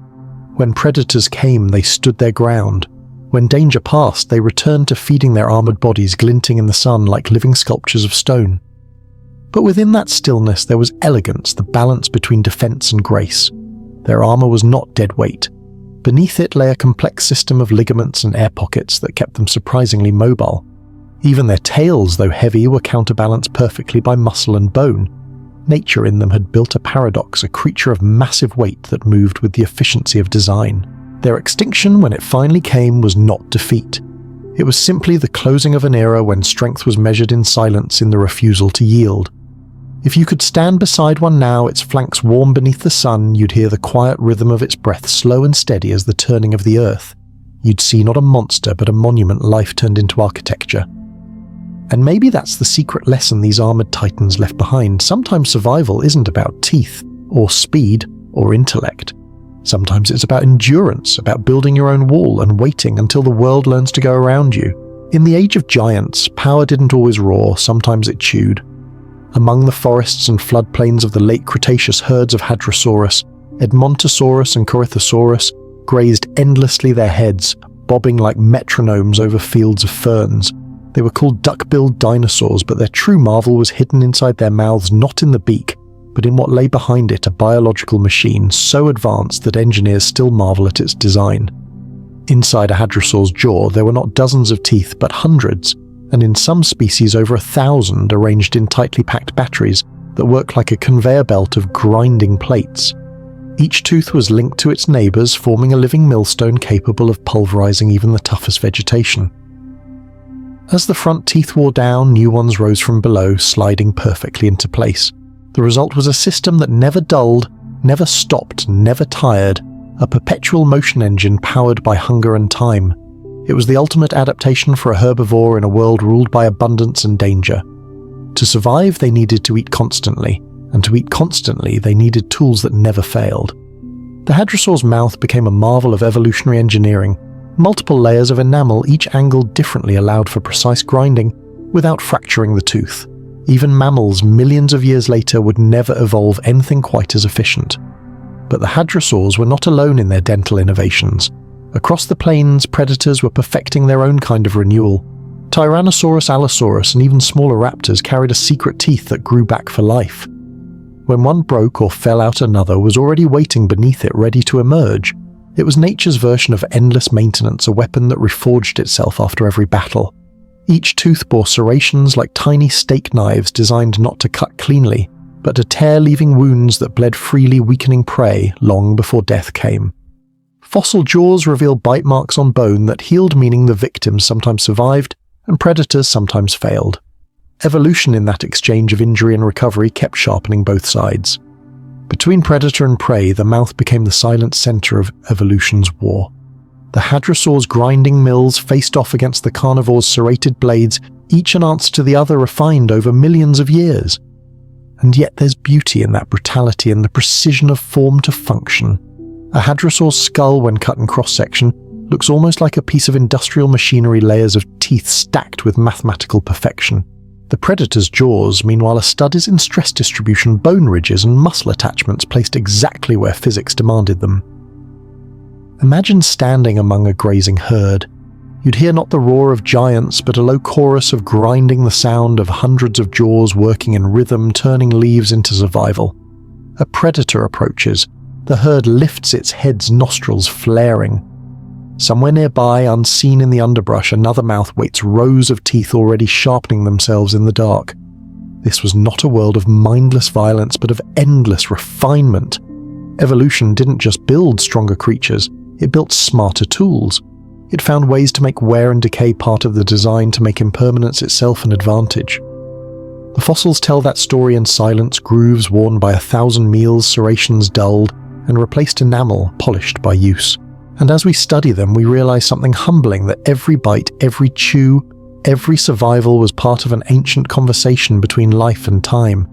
When predators came, they stood their ground. When danger passed, they returned to feeding their armored bodies, glinting in the sun like living sculptures of stone. But within that stillness there was elegance, the balance between defense and grace. Their armor was not dead weight. Beneath it lay a complex system of ligaments and air pockets that kept them surprisingly mobile. Even their tails, though heavy, were counterbalanced perfectly by muscle and bone. Nature in them had built a paradox, a creature of massive weight that moved with the efficiency of design. Their extinction, when it finally came, was not defeat. It was simply the closing of an era when strength was measured in silence, in the refusal to yield. If you could stand beside one now, its flanks warm beneath the sun, you'd hear the quiet rhythm of its breath, slow and steady as the turning of the earth. You'd see not a monster, but a monument life turned into architecture. And maybe that's the secret lesson these armored titans left behind. Sometimes survival isn't about teeth, or speed, or intellect. Sometimes it's about endurance, about building your own wall and waiting until the world learns to go around you. In the age of giants, power didn't always roar, sometimes it chewed. Among the forests and floodplains of the late Cretaceous, herds of Hadrosaurus, Edmontosaurus and Corythosaurus grazed endlessly, their heads bobbing like metronomes over fields of ferns. They were called duck-billed dinosaurs, but their true marvel was hidden inside their mouths, not in the beak, but in what lay behind it, a biological machine so advanced that engineers still marvel at its design. Inside a hadrosaur's jaw, there were not dozens of teeth, but hundreds, and in some species over 1,000, arranged in tightly packed batteries that worked like a conveyor belt of grinding plates. Each tooth was linked to its neighbors, forming a living millstone capable of pulverizing even the toughest vegetation. As the front teeth wore down, new ones rose from below, sliding perfectly into place. The result was a system that never dulled, never stopped, never tired, a perpetual motion engine powered by hunger and time. It was the ultimate adaptation for a herbivore in a world ruled by abundance and danger. To survive, they needed to eat constantly, and to eat constantly, they needed tools that never failed. The hadrosaur's mouth became a marvel of evolutionary engineering. Multiple layers of enamel, each angled differently, allowed for precise grinding without fracturing the tooth. Even mammals, millions of years later, would never evolve anything quite as efficient. But the hadrosaurs were not alone in their dental innovations. Across the plains, predators were perfecting their own kind of renewal. Tyrannosaurus, Allosaurus, and even smaller raptors carried a secret teeth that grew back for life. When one broke or fell out, another was already waiting beneath it, ready to emerge. It was nature's version of endless maintenance, a weapon that reforged itself after every battle. Each tooth bore serrations like tiny steak knives designed not to cut cleanly, but to tear, leaving wounds that bled freely, weakening prey long before death came. Fossil jaws reveal bite marks on bone that healed, meaning the victims sometimes survived and predators sometimes failed. Evolution in that exchange of injury and recovery kept sharpening both sides. Between predator and prey, the mouth became the silent center of evolution's war. The hadrosaur's grinding mills faced off against the carnivore's serrated blades, each an answer to the other refined over millions of years. And yet there's beauty in that brutality and the precision of form to function. A hadrosaur's skull, when cut in cross-section, looks almost like a piece of industrial machinery, layers of teeth stacked with mathematical perfection. The predator's jaws, meanwhile, are studies in stress distribution, bone ridges and muscle attachments placed exactly where physics demanded them. Imagine standing among a grazing herd. You'd hear not the roar of giants, but a low chorus of grinding, the sound of hundreds of jaws working in rhythm, turning leaves into survival. A predator approaches. The herd lifts its head's nostrils, flaring. Somewhere nearby, unseen in the underbrush, another mouth waits, rows of teeth already sharpening themselves in the dark. This was not a world of mindless violence, but of endless refinement. Evolution didn't just build stronger creatures, it built smarter tools. It found ways to make wear and decay part of the design, to make impermanence itself an advantage. The fossils tell that story in silence, grooves worn by 1,000 meals, serrations dulled, and replaced enamel polished by use. And as we study them, we realize something humbling, that every bite, every chew, every survival was part of an ancient conversation between life and time.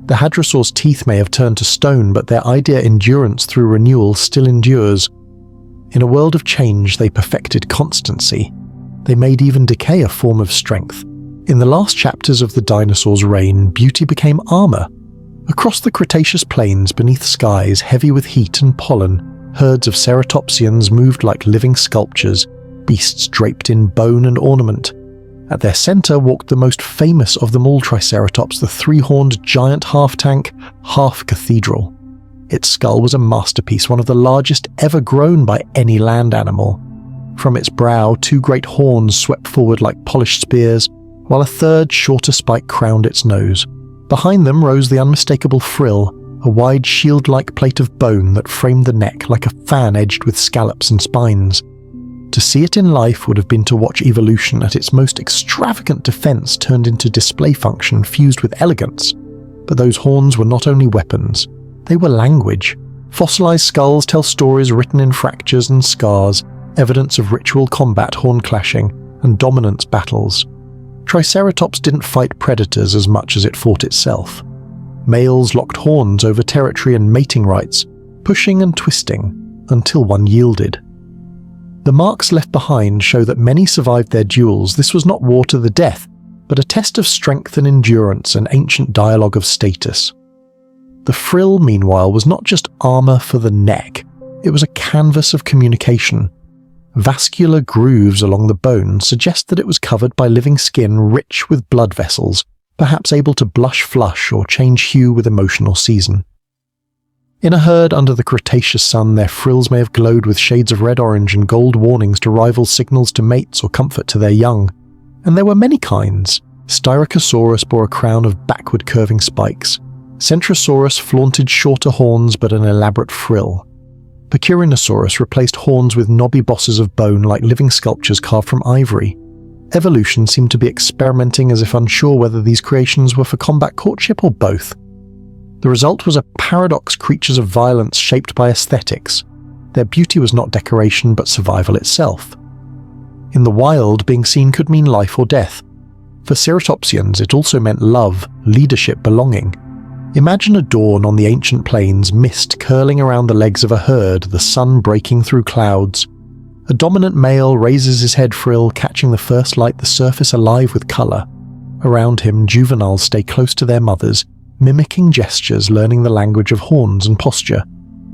The hadrosaur's teeth may have turned to stone, but their idea endurance through renewal still endures. In a world of change, they perfected constancy. They made even decay a form of strength. In the last chapters of the dinosaur's reign, beauty became armor. Across the Cretaceous plains, beneath skies heavy with heat and pollen, herds of ceratopsians moved like living sculptures, beasts draped in bone and ornament. At their center walked the most famous of them all Triceratops, the three-horned giant half-tank, half-cathedral. Its skull was a masterpiece, one of the largest ever grown by any land animal. From its brow, two great horns swept forward like polished spears, while a third, shorter spike crowned its nose. Behind them rose the unmistakable frill, a wide shield-like plate of bone that framed the neck like a fan edged with scallops and spines. To see it in life would have been to watch evolution at its most extravagant defense turned into display function fused with elegance. But those horns were not only weapons. They were language. Fossilized skulls tell stories written in fractures and scars, evidence of ritual combat, horn clashing, and dominance battles. Triceratops didn't fight predators as much as it fought itself. Males locked horns over territory and mating rights, pushing and twisting, until one yielded. The marks left behind show that many survived their duels. This was not war to the death, but a test of strength and endurance, an ancient dialogue of status. The frill, meanwhile, was not just armor for the neck, it was a canvas of communication. Vascular grooves along the bone suggest that it was covered by living skin rich with blood vessels, perhaps able to blush flush or change hue with emotional season. In a herd under the Cretaceous sun, their frills may have glowed with shades of red, orange, and gold warnings to rival signals to mates or comfort to their young. And there were many kinds. Styracosaurus bore a crown of backward curving spikes. Centrosaurus flaunted shorter horns but an elaborate frill. Pachyrhinosaurus replaced horns with knobby bosses of bone like living sculptures carved from ivory. Evolution seemed to be experimenting, as if unsure whether these creations were for combat, courtship, or both. The result was a paradox, creatures of violence shaped by aesthetics. Their beauty was not decoration but survival itself. In the wild, being seen could mean life or death. For ceratopsians, it also meant love, leadership, belonging. Imagine a dawn on the ancient plains, mist curling around the legs of a herd, the sun breaking through clouds. A dominant male raises his head frill, catching the first light, the surface alive with colour. Around him, juveniles stay close to their mothers, mimicking gestures, learning the language of horns and posture.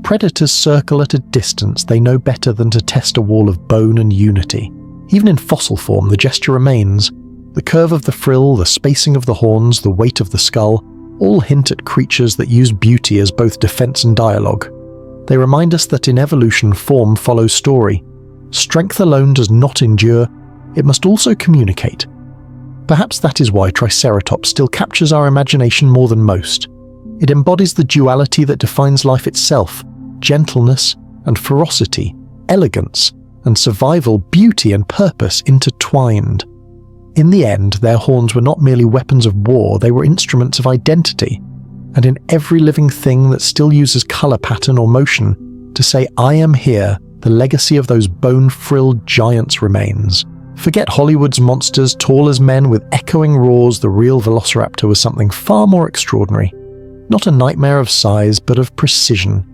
Predators circle at a distance, they know better than to test a wall of bone and unity. Even in fossil form, the gesture remains. The curve of the frill, the spacing of the horns, the weight of the skull, all hint at creatures that use beauty as both defense and dialogue. They remind us that in evolution, form follows story. Strength alone does not endure, it must also communicate. Perhaps that is why Triceratops still captures our imagination more than most. It embodies the duality that defines life itself, gentleness and ferocity, elegance and survival, beauty and purpose intertwined. In the end, their horns were not merely weapons of war, they were instruments of identity. and in every living thing that still uses color pattern or motion to say, "I am here," the legacy of those bone-frilled giants remains. Forget Hollywood's monsters tall as men with echoing roars. The real velociraptor was something far more extraordinary. Not a nightmare of size, but of precision.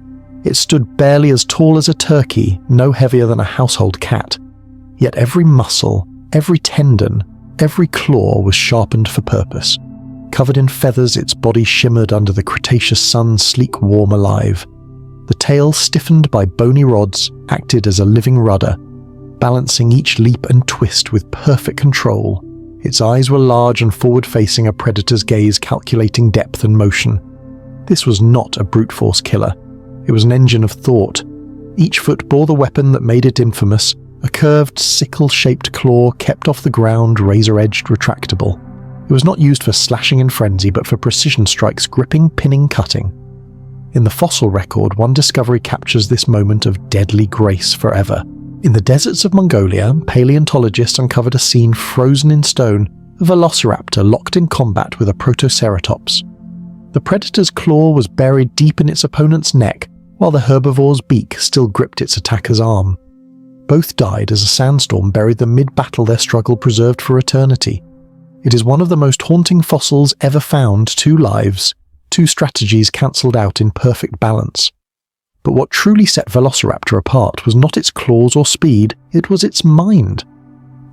It stood barely as tall as a turkey, no heavier than a household cat. Yet every muscle, every tendon, every claw was sharpened for purpose. Covered in feathers, its body shimmered under the Cretaceous sun, sleek, warm, alive. The tail, stiffened by bony rods, acted as a living rudder, balancing each leap and twist with perfect control. Its eyes were large and forward-facing, a predator's gaze calculating depth and motion. This was not a brute force killer. It was an engine of thought. Each foot bore the weapon that made it infamous, a curved, sickle-shaped claw kept off the ground, razor-edged, retractable. It was not used for slashing in frenzy, but for precision strikes, gripping, pinning, cutting. In the fossil record, one discovery captures this moment of deadly grace forever. In the deserts of Mongolia, paleontologists uncovered a scene frozen in stone, a velociraptor locked in combat with a protoceratops. The predator's claw was buried deep in its opponent's neck, while the herbivore's beak still gripped its attacker's arm. Both died as a sandstorm buried them mid-battle, their struggle preserved for eternity. It is one of the most haunting fossils ever found, 2 lives, 2 strategies cancelled out in perfect balance. But what truly set Velociraptor apart was not its claws or speed, it was its mind.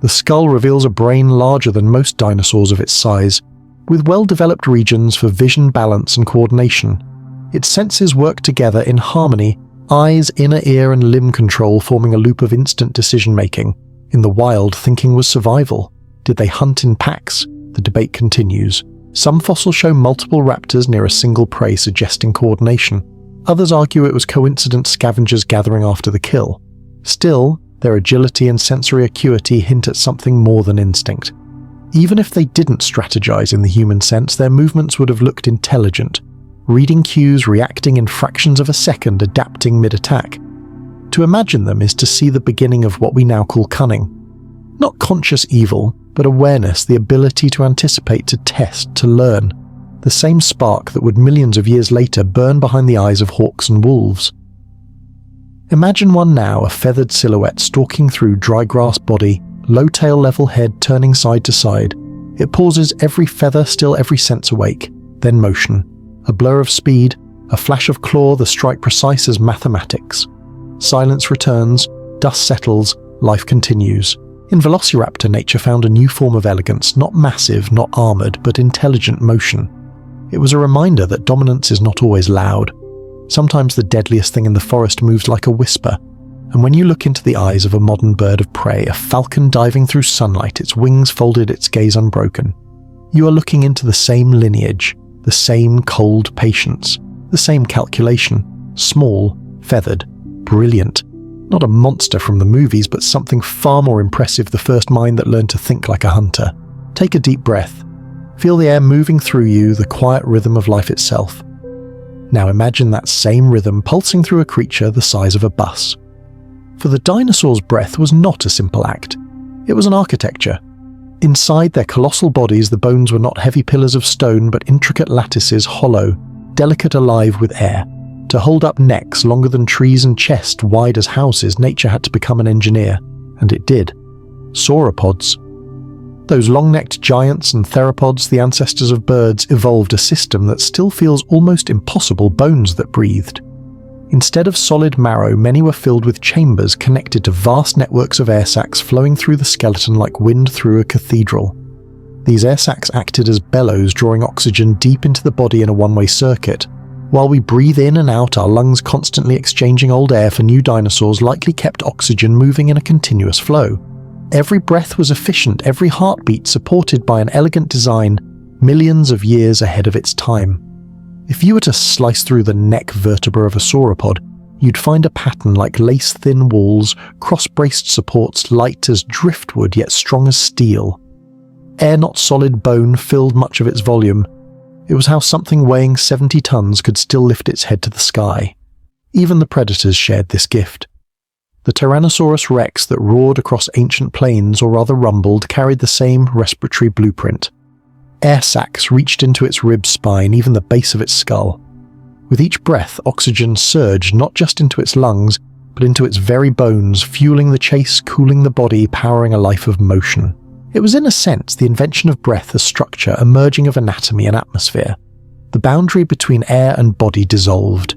The skull reveals a brain larger than most dinosaurs of its size, with well-developed regions for vision, balance, and coordination. Its senses work together in harmony, eyes, inner ear, and limb control forming a loop of instant decision-making. In the wild, thinking was survival. Did they hunt in packs? The debate continues. Some fossils show multiple raptors near a single prey, suggesting coordination. Others argue it was coincident scavengers gathering after the kill. Still, their agility and sensory acuity hint at something more than instinct. Even if they didn't strategize in the human sense, their movements would have looked intelligent, reading cues, reacting in fractions of a second, adapting mid-attack. To imagine them is to see the beginning of what we now call cunning. Not conscious evil, but awareness, the ability to anticipate, to test, to learn. The same spark that would millions of years later burn behind the eyes of hawks and wolves. Imagine one now, a feathered silhouette stalking through dry grass body, low tail, level head turning side to side. It pauses, every feather still, every sense awake. Then motion. A blur of speed, a flash of claw, the strike precise as mathematics. Silence returns, dust settles, life continues. In Velociraptor, nature found a new form of elegance, not massive, not armored, but intelligent motion. It was a reminder that dominance is not always loud. Sometimes the deadliest thing in the forest moves like a whisper, and when you look into the eyes of a modern bird of prey, a falcon diving through sunlight, its wings folded, its gaze unbroken, you are looking into the same lineage, the same cold patience, the same calculation, small, feathered, brilliant. Not a monster from the movies, but something far more impressive, the first mind that learned to think like a hunter. Take a deep breath. Feel the air moving through you, the quiet rhythm of life itself. Now imagine that same rhythm pulsing through a creature the size of a bus. For the dinosaur's breath was not a simple act. It was an architecture. Inside their colossal bodies, the bones were not heavy pillars of stone, but intricate lattices, hollow, delicate, alive with air. To hold up necks longer than trees and chests wide as houses, nature had to become an engineer, and it did. Sauropods. Those long-necked giants and theropods, the ancestors of birds, evolved a system that still feels almost impossible, bones that breathed. Instead of solid marrow, many were filled with chambers connected to vast networks of air sacs flowing through the skeleton like wind through a cathedral. These air sacs acted as bellows, drawing oxygen deep into the body in a one-way circuit. While we breathe in and out, our lungs constantly exchanging old air for new dinosaurs likely kept oxygen moving in a continuous flow. Every breath was efficient, every heartbeat supported by an elegant design, millions of years ahead of its time. If you were to slice through the neck vertebra of a sauropod, you'd find a pattern like lace-thin walls, cross-braced supports light as driftwood yet strong as steel. Air, not solid bone, filled much of its volume. It was how something weighing 70 tons could still lift its head to the sky. Even the predators shared this gift. The Tyrannosaurus rex that roared across ancient plains, or rather rumbled, carried the same respiratory blueprint. Air sacs reached into its rib spine, even the base of its skull. With each breath, oxygen surged not just into its lungs, but into its very bones, fueling the chase, cooling the body, powering a life of motion. It was in a sense the invention of breath as structure, a merging of anatomy and atmosphere. The boundary between air and body dissolved.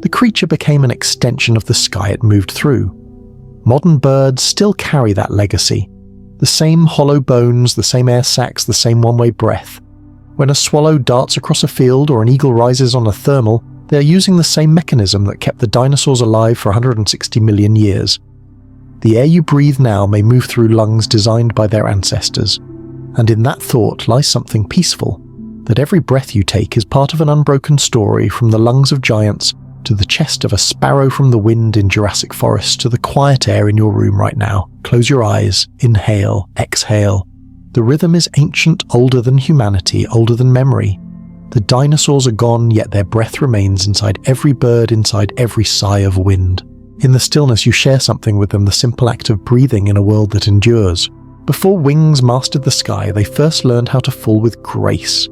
The creature became an extension of the sky it moved through. Modern birds still carry that legacy. The same hollow bones, the same air sacs, the same one-way breath. When a swallow darts across a field or an eagle rises on a thermal, they are using the same mechanism that kept the dinosaurs alive for 160 million years. The air you breathe now may move through lungs designed by their ancestors. And in that thought lies something peaceful, that every breath you take is part of an unbroken story, from the lungs of giants to the chest of a sparrow from the wind in Jurassic Forest to the quiet air in your room right now. Close your eyes, inhale, exhale. The rhythm is ancient, older than humanity, older than memory. The dinosaurs are gone, yet their breath remains inside every bird, inside every sigh of wind. In the stillness you share something with them, the simple act of breathing in a world that endures. Before wings mastered the sky, they first learned how to fall with grace.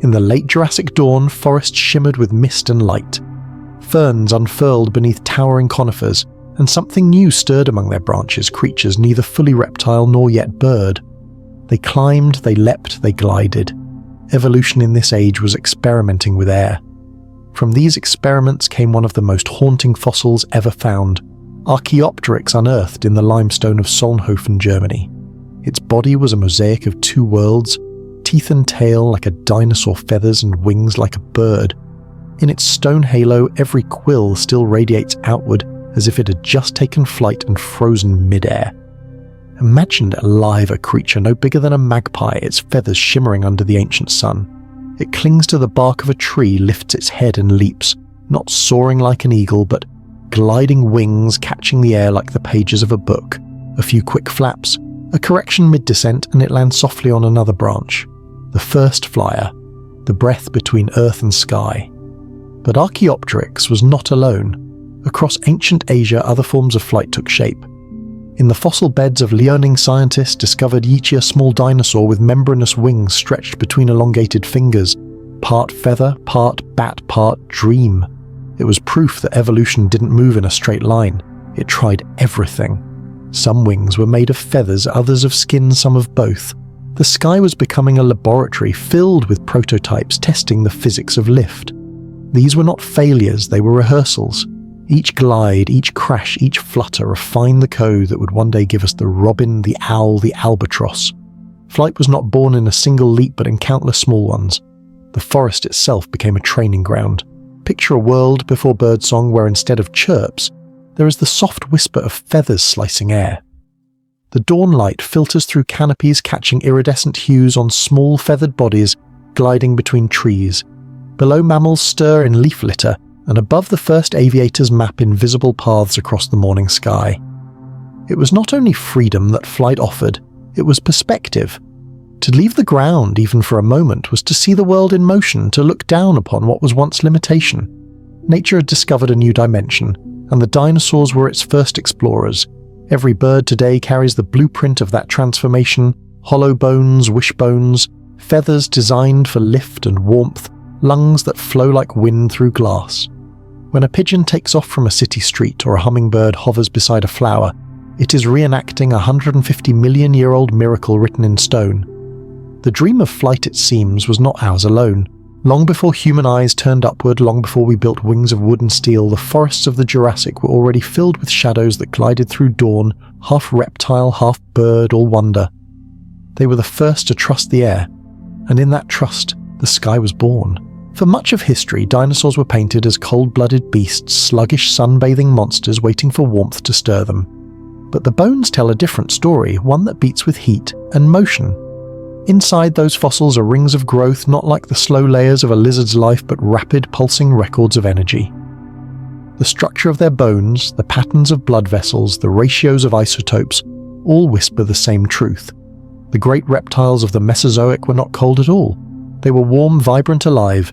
In the late Jurassic dawn, forests shimmered with mist and light. Ferns unfurled beneath towering conifers, and something new stirred among their branches, creatures neither fully reptile nor yet bird. They climbed, they leapt, they glided. Evolution in this age was experimenting with air. From these experiments came one of the most haunting fossils ever found, Archaeopteryx, unearthed in the limestone of Solnhofen, Germany. Its body was a mosaic of two worlds, teeth and tail like a dinosaur, feathers and wings like a bird. In its stone halo, every quill still radiates outward as if it had just taken flight and frozen mid-air. Imagine alive, a creature no bigger than a magpie, its feathers shimmering under the ancient sun. It clings to the bark of a tree, lifts its head and leaps, not soaring like an eagle, but gliding wings, catching the air like the pages of a book. A few quick flaps, a correction mid-descent, and it lands softly on another branch. The first flyer, the breath between earth and sky. But Archaeopteryx was not alone. Across ancient Asia, other forms of flight took shape. In the fossil beds of Liaoning scientists discovered Yichia, a small dinosaur with membranous wings stretched between elongated fingers, part feather, part bat, part dream. It was proof that evolution didn't move in a straight line. It tried everything. Some wings were made of feathers, others of skin, some of both. The sky was becoming a laboratory filled with prototypes testing the physics of lift. These were not failures, they were rehearsals. Each glide, each crash, each flutter refined the code that would one day give us the robin, the owl, the albatross. Flight was not born in a single leap but in countless small ones. The forest itself became a training ground. Picture a world before birdsong where instead of chirps, there is the soft whisper of feathers slicing air. The dawn light filters through canopies, catching iridescent hues on small feathered bodies gliding between trees. Below, mammals stir in leaf litter, and above the first aviators map invisible paths across the morning sky. It was not only freedom that flight offered, it was perspective. To leave the ground, even for a moment, was to see the world in motion, to look down upon what was once limitation. Nature had discovered a new dimension, and the dinosaurs were its first explorers. Every bird today carries the blueprint of that transformation: hollow bones, wishbones, feathers designed for lift and warmth, lungs that flow like wind through glass. When a pigeon takes off from a city street or a hummingbird hovers beside a flower, it is reenacting a 150 million year old miracle written in stone. The dream of flight, it seems, was not ours alone. Long before human eyes turned upward, long before we built wings of wood and steel, the forests of the Jurassic were already filled with shadows that glided through dawn, half reptile, half bird, all wonder. They were the first to trust the air, and in that trust, the sky was born. For much of history, dinosaurs were painted as cold-blooded beasts, sluggish sunbathing monsters waiting for warmth to stir them. But the bones tell a different story, one that beats with heat and motion. Inside those fossils are rings of growth, not like the slow layers of a lizard's life, but rapid, pulsing records of energy. The structure of their bones, the patterns of blood vessels, the ratios of isotopes, all whisper the same truth. The great reptiles of the Mesozoic were not cold at all. They were warm, vibrant, alive.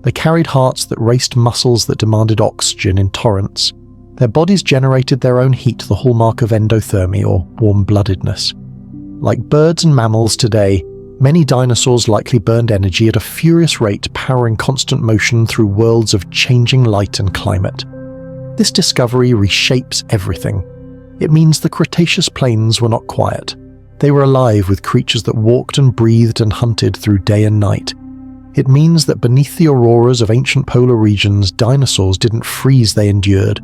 They carried hearts that raced, muscles that demanded oxygen in torrents. Their bodies generated their own heat, the hallmark of endothermy or warm-bloodedness. Like birds and mammals today, Many dinosaurs likely burned energy at a furious rate, powering constant motion through worlds of changing light and climate. This discovery reshapes everything. It means the Cretaceous plains were not quiet. They were alive with creatures that walked and breathed and hunted through day and night. It means that beneath the auroras of ancient polar regions, dinosaurs didn't freeze, they endured.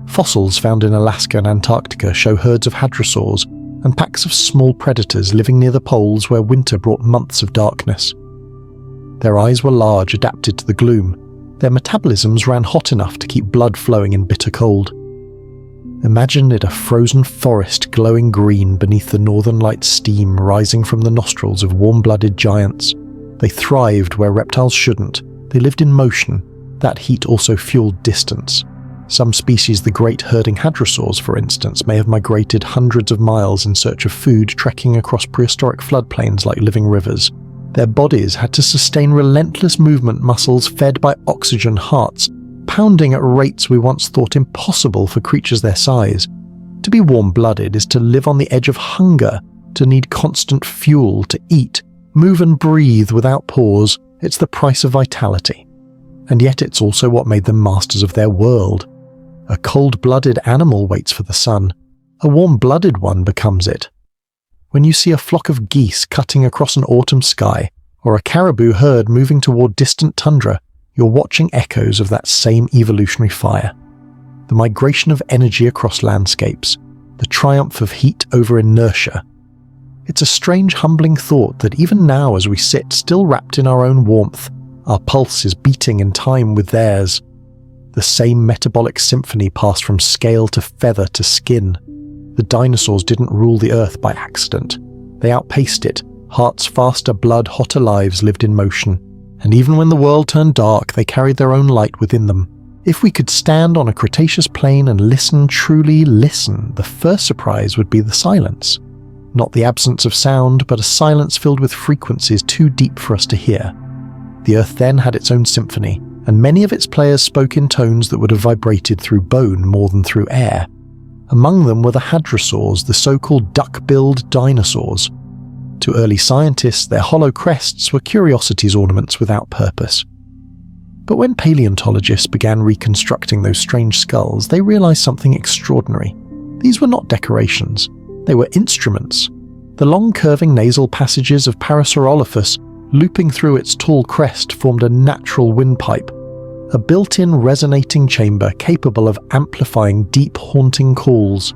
Fossils found in Alaska and Antarctica show herds of hadrosaurs and packs of small predators living near the poles where winter brought months of darkness. Their eyes were large, adapted to the gloom. Their metabolisms ran hot enough to keep blood flowing in bitter cold. Imagine it a frozen forest glowing green beneath the northern lights' steam rising from the nostrils of warm-blooded giants. They thrived where reptiles shouldn't. They lived in motion. That heat also fueled distance. Some species, the great herding hadrosaurs, for instance, may have migrated hundreds of miles in search of food, trekking across prehistoric floodplains like living rivers. Their bodies had to sustain relentless movement muscles fed by oxygen hearts, pounding at rates we once thought impossible for creatures their size. To be warm-blooded is to live on the edge of hunger, to need constant fuel, to eat, move and breathe without pause. It's the price of vitality. And yet it's also what made them masters of their world. A cold-blooded animal waits for the sun. A warm-blooded one becomes it. When you see a flock of geese cutting across an autumn sky, or a caribou herd moving toward distant tundra, you're watching echoes of that same evolutionary fire. The migration of energy across landscapes, the triumph of heat over inertia. It's a strange, humbling thought that even now as we sit still wrapped in our own warmth, our pulse is beating in time with theirs. The same metabolic symphony passed from scale to feather to skin. The dinosaurs didn't rule the earth by accident. They outpaced it. Hearts faster, blood hotter lives lived in motion. And even when the world turned dark, they carried their own light within them. If we could stand on a Cretaceous plain and listen, truly listen, the first surprise would be the silence. Not the absence of sound, but a silence filled with frequencies too deep for us to hear. The earth then had its own symphony, and many of its players spoke in tones that would have vibrated through bone more than through air. Among them were the hadrosaurs, the so-called duck-billed dinosaurs. To early scientists, their hollow crests were curiosities ornaments without purpose. But when paleontologists began reconstructing those strange skulls, they realized something extraordinary. These were not decorations. They were instruments. The long curving nasal passages of Parasaurolophus, looping through its tall crest, formed a natural windpipe, a built-in resonating chamber capable of amplifying deep, haunting calls.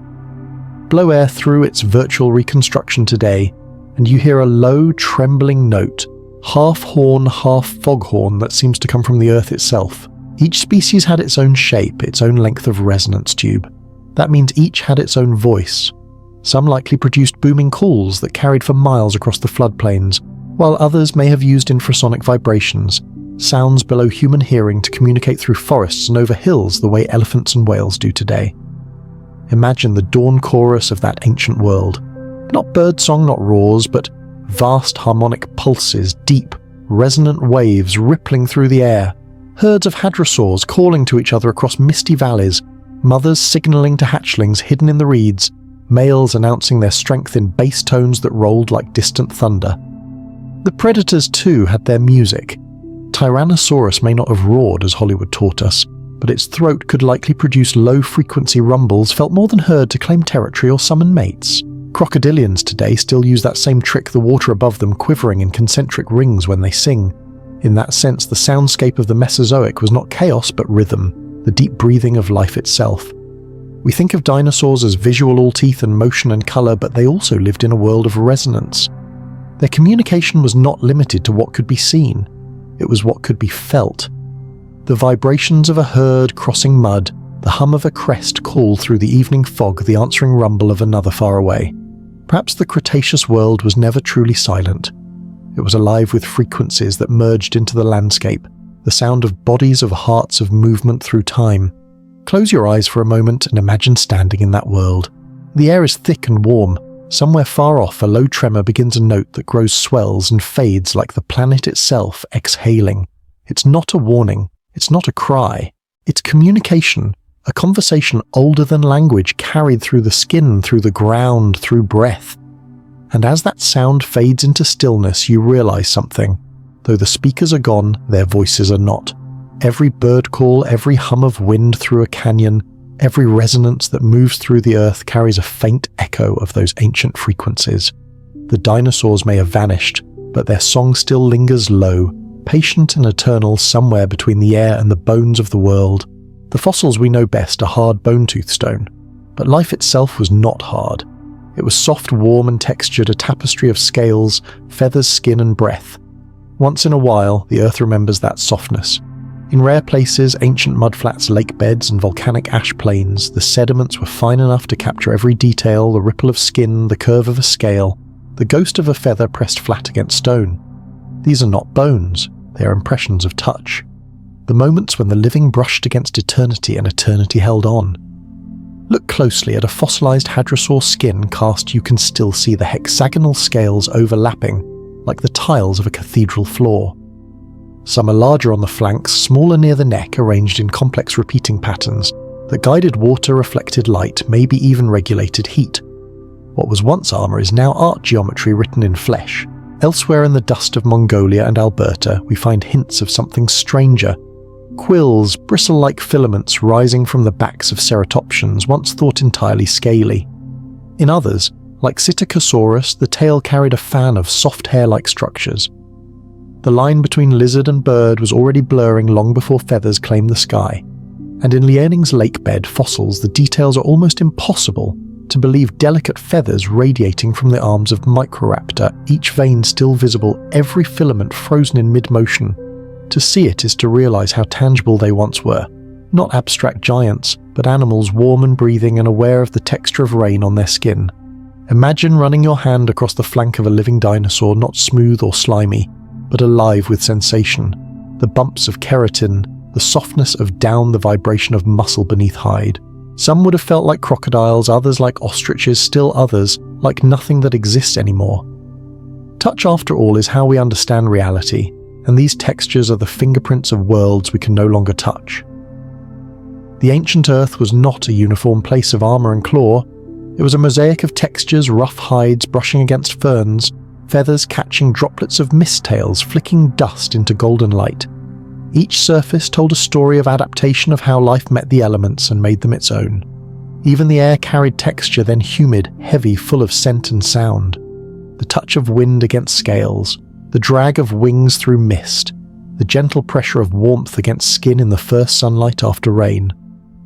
Blow air through its virtual reconstruction today, and you hear a low, trembling note, half horn, half foghorn, that seems to come from the earth itself. Each species had its own shape, its own length of resonance tube. That means each had its own voice. Some likely produced booming calls that carried for miles across the floodplains, while others may have used infrasonic vibrations, sounds below human hearing, to communicate through forests and over hills the way elephants and whales do today. Imagine the dawn chorus of that ancient world. Not birdsong, not roars, but vast harmonic pulses, deep, resonant waves rippling through the air, herds of hadrosaurs calling to each other across misty valleys, mothers signaling to hatchlings hidden in the reeds, males announcing their strength in bass tones that rolled like distant thunder. The predators too had their music. Tyrannosaurus may not have roared as Hollywood taught us, but its throat could likely produce low-frequency rumbles felt more than heard to claim territory or summon mates. Crocodilians today still use that same trick, the water above them quivering in concentric rings when they sing. In that sense, the soundscape of the Mesozoic was not chaos but rhythm, the deep breathing of life itself. We think of dinosaurs as visual, all teeth and motion and colour, but they also lived in a world of resonance. Their communication was not limited to what could be seen. It was what could be felt. The vibrations of a herd crossing mud, the hum of a crest call through the evening fog, the answering rumble of another far away. Perhaps the Cretaceous world was never truly silent. It was alive with frequencies that merged into the landscape, the sound of bodies, of hearts, of movement through time. Close your eyes for a moment and imagine standing in that world. The air is thick and warm. Somewhere far off, a low tremor begins a note that grows, swells, and fades like the planet itself exhaling. It's not a warning. It's not a cry. It's communication. A conversation older than language, carried through the skin, through the ground, through breath. And as that sound fades into stillness, you realize something. Though the speakers are gone, their voices are not. Every bird call, every hum of wind through a canyon, every resonance that moves through the earth carries a faint echo of those ancient frequencies. The dinosaurs may have vanished, but their song still lingers low, patient and eternal somewhere between the air and the bones of the world. The fossils we know best are hard bone-tooth stone, but life itself was not hard. It was soft, warm and textured, a tapestry of scales, feathers, skin and breath. Once in a while, the earth remembers that softness. In rare places, ancient mudflats, lake beds and volcanic ash plains, the sediments were fine enough to capture every detail, the ripple of skin, the curve of a scale, the ghost of a feather pressed flat against stone. These are not bones, they are impressions of touch. The moments when the living brushed against eternity and eternity held on. Look closely at a fossilized hadrosaur skin cast. You can still see the hexagonal scales overlapping, like the tiles of a cathedral floor. Some are larger on the flanks, smaller near the neck, arranged in complex repeating patterns that guided water, reflected light, maybe even regulated heat. What was once armor is now art geometry written in flesh. Elsewhere in the dust of Mongolia and Alberta, we find hints of something stranger. Quills, bristle-like filaments rising from the backs of ceratopsians, once thought entirely scaly. In others, like Psittacosaurus, the tail carried a fan of soft hair-like structures. The line between lizard and bird was already blurring long before feathers claimed the sky. And in Lierning's lake bed fossils, the details are almost impossible to believe. Delicate feathers radiating from the arms of Microraptor, each vein still visible, every filament frozen in mid-motion. To see it is to realize how tangible they once were. Not abstract giants, but animals warm and breathing and aware of the texture of rain on their skin. Imagine running your hand across the flank of a living dinosaur, not smooth or slimy, but alive with sensation. The bumps of keratin, the softness of down, the vibration of muscle beneath hide. Some would have felt like crocodiles, others like ostriches, still others like nothing that exists anymore. Touch, after all, is how we understand reality, and these textures are the fingerprints of worlds we can no longer touch. The ancient earth was not a uniform place of armor and claw. It was a mosaic of textures, rough hides brushing against ferns, feathers catching droplets of mist tails, flicking dust into golden light. Each surface told a story of adaptation, of how life met the elements and made them its own. Even the air carried texture, then humid, heavy, full of scent and sound. The touch of wind against scales, the drag of wings through mist, the gentle pressure of warmth against skin in the first sunlight after rain.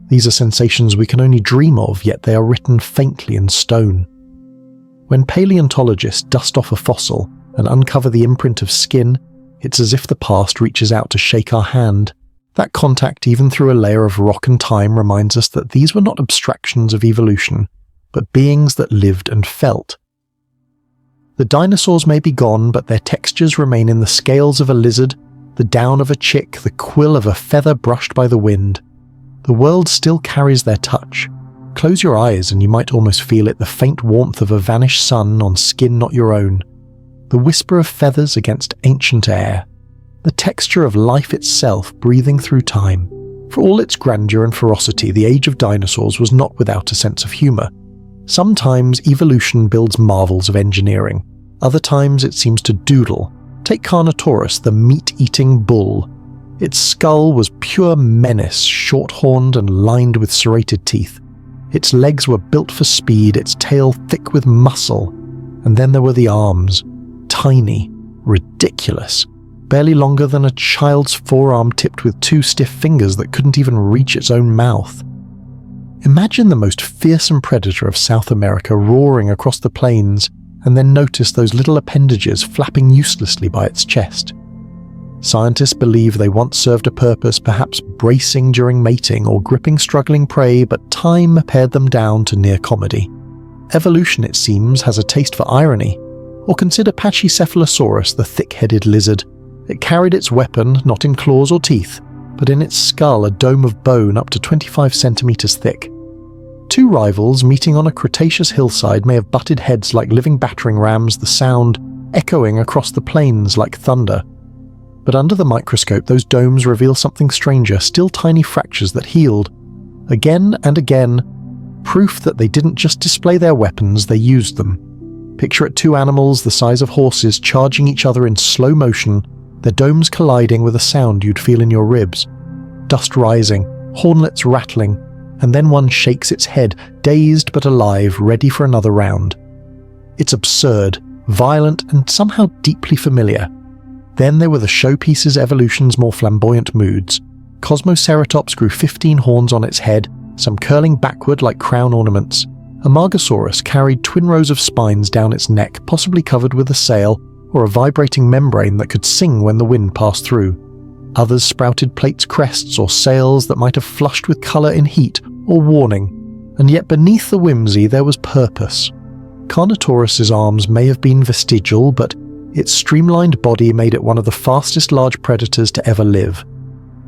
These are sensations we can only dream of, yet they are written faintly in stone. When paleontologists dust off a fossil and uncover the imprint of skin, it's as if the past reaches out to shake our hand. That contact, even through a layer of rock and time, reminds us that these were not abstractions of evolution, but beings that lived and felt. The dinosaurs may be gone, but their textures remain in the scales of a lizard, the down of a chick, the quill of a feather brushed by the wind. The world still carries their touch. Close your eyes and you might almost feel it, the faint warmth of a vanished sun on skin not your own. The whisper of feathers against ancient air. The texture of life itself breathing through time. For all its grandeur and ferocity, the age of dinosaurs was not without a sense of humor. Sometimes evolution builds marvels of engineering. Other times it seems to doodle. Take Carnotaurus, the meat-eating bull. Its skull was pure menace, short-horned and lined with serrated teeth. Its legs were built for speed, its tail thick with muscle. And then there were the arms. Tiny, ridiculous, barely longer than a child's forearm, tipped with two stiff fingers that couldn't even reach its own mouth. Imagine the most fearsome predator of South America roaring across the plains, and then notice those little appendages flapping uselessly by its chest. Scientists believe they once served a purpose, perhaps bracing during mating or gripping struggling prey, but time pared them down to near comedy. Evolution, it seems, has a taste for irony. Or consider Pachycephalosaurus, the thick-headed lizard. It carried its weapon not in claws or teeth, but in its skull, a dome of bone up to 25 centimeters thick. Two rivals meeting on a Cretaceous hillside may have butted heads like living battering rams, the sound echoing across the plains like thunder. But under the microscope, those domes reveal something stranger, still tiny fractures that healed. Again and again, proof that they didn't just display their weapons, they used them. Picture it two animals the size of horses charging each other in slow motion, their domes colliding with a sound you'd feel in your ribs. Dust rising, hornlets rattling, and then one shakes its head, dazed but alive, ready for another round. It's absurd, violent, and somehow deeply familiar. Then there were the showpieces evolution's more flamboyant moods. Cosmoceratops grew 15 horns on its head, some curling backward like crown ornaments. A Margosaurus carried twin rows of spines down its neck, possibly covered with a sail or a vibrating membrane that could sing when the wind passed through. Others sprouted plates, crests, or sails that might have flushed with colour in heat or warning, and yet beneath the whimsy there was purpose. Carnotaurus's arms may have been vestigial, but its streamlined body made it one of the fastest large predators to ever live.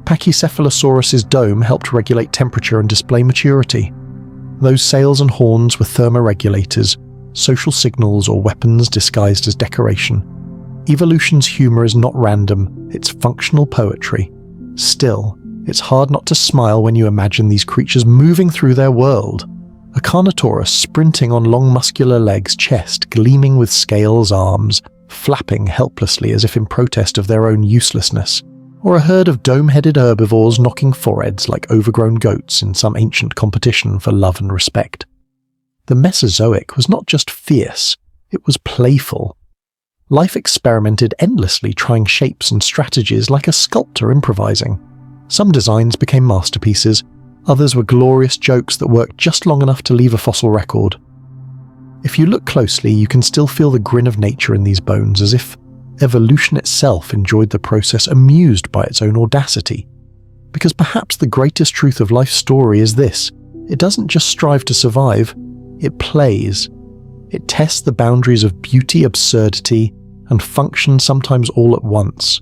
Pachycephalosaurus's dome helped regulate temperature and display maturity. Those sails and horns were thermoregulators, social signals or weapons disguised as decoration. Evolution's humour is not random, it's functional poetry. Still, it's hard not to smile when you imagine these creatures moving through their world. A Carnotaurus sprinting on long muscular legs, chest gleaming with scales, arms flapping helplessly as if in protest of their own uselessness. Or a herd of dome-headed herbivores knocking foreheads like overgrown goats in some ancient competition for love and respect. The Mesozoic was not just fierce, it was playful. Life experimented endlessly, trying shapes and strategies like a sculptor improvising. Some designs became masterpieces, others were glorious jokes that worked just long enough to leave a fossil record. If you look closely, you can still feel the grin of nature in these bones, as if evolution itself enjoyed the process, amused by its own audacity. Because perhaps the greatest truth of life's story is this: it doesn't just strive to survive, it plays. It tests the boundaries of beauty, absurdity, and function, sometimes all at once.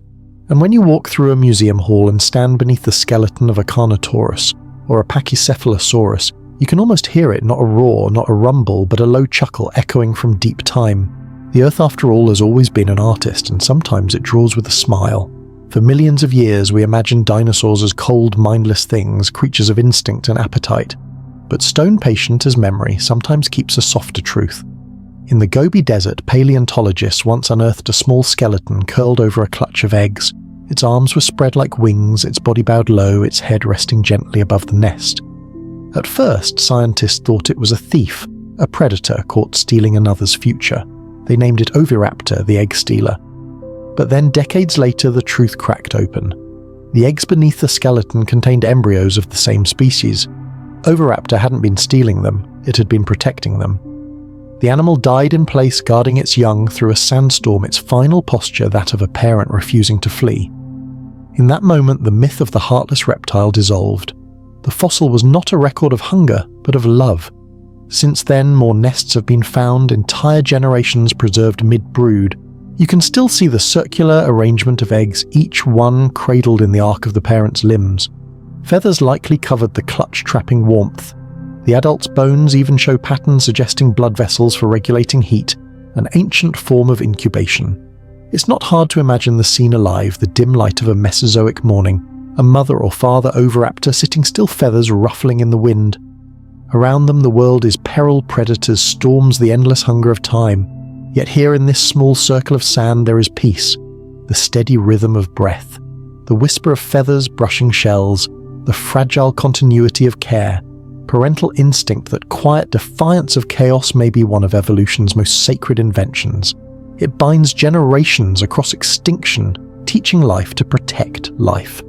And when you walk through a museum hall and stand beneath the skeleton of a Carnotaurus or a Pachycephalosaurus, you can almost hear it, not a roar, not a rumble, but a low chuckle echoing from deep time. The Earth, after all, has always been an artist, and sometimes it draws with a smile. For millions of years, we imagined dinosaurs as cold, mindless things, creatures of instinct and appetite. But stone patient as memory sometimes keeps a softer truth. In the Gobi Desert, paleontologists once unearthed a small skeleton curled over a clutch of eggs. Its arms were spread like wings, its body bowed low, its head resting gently above the nest. At first, scientists thought it was a thief, a predator caught stealing another's future. They named it Oviraptor, the egg stealer. But then decades later, the truth cracked open. The eggs beneath the skeleton contained embryos of the same species. Oviraptor hadn't been stealing them, it had been protecting them. The animal died in place guarding its young through a sandstorm, its final posture that of a parent refusing to flee. In that moment, the myth of the heartless reptile dissolved. The fossil was not a record of hunger, but of love. Since then, more nests have been found, entire generations preserved mid-brood. You can still see the circular arrangement of eggs, each one cradled in the arc of the parent's limbs. Feathers likely covered the clutch, trapping warmth. The adult's bones even show patterns suggesting blood vessels for regulating heat, an ancient form of incubation. It's not hard to imagine the scene alive, the dim light of a Mesozoic morning, a mother or father Oviraptor sitting still, feathers ruffling in the wind. Around them the world is peril, predators, storms, the endless hunger of time. Yet here in this small circle of sand there is peace, the steady rhythm of breath, the whisper of feathers brushing shells, the fragile continuity of care. Parental instinct, that quiet defiance of chaos, may be one of evolution's most sacred inventions. It binds generations across extinction, teaching life to protect life.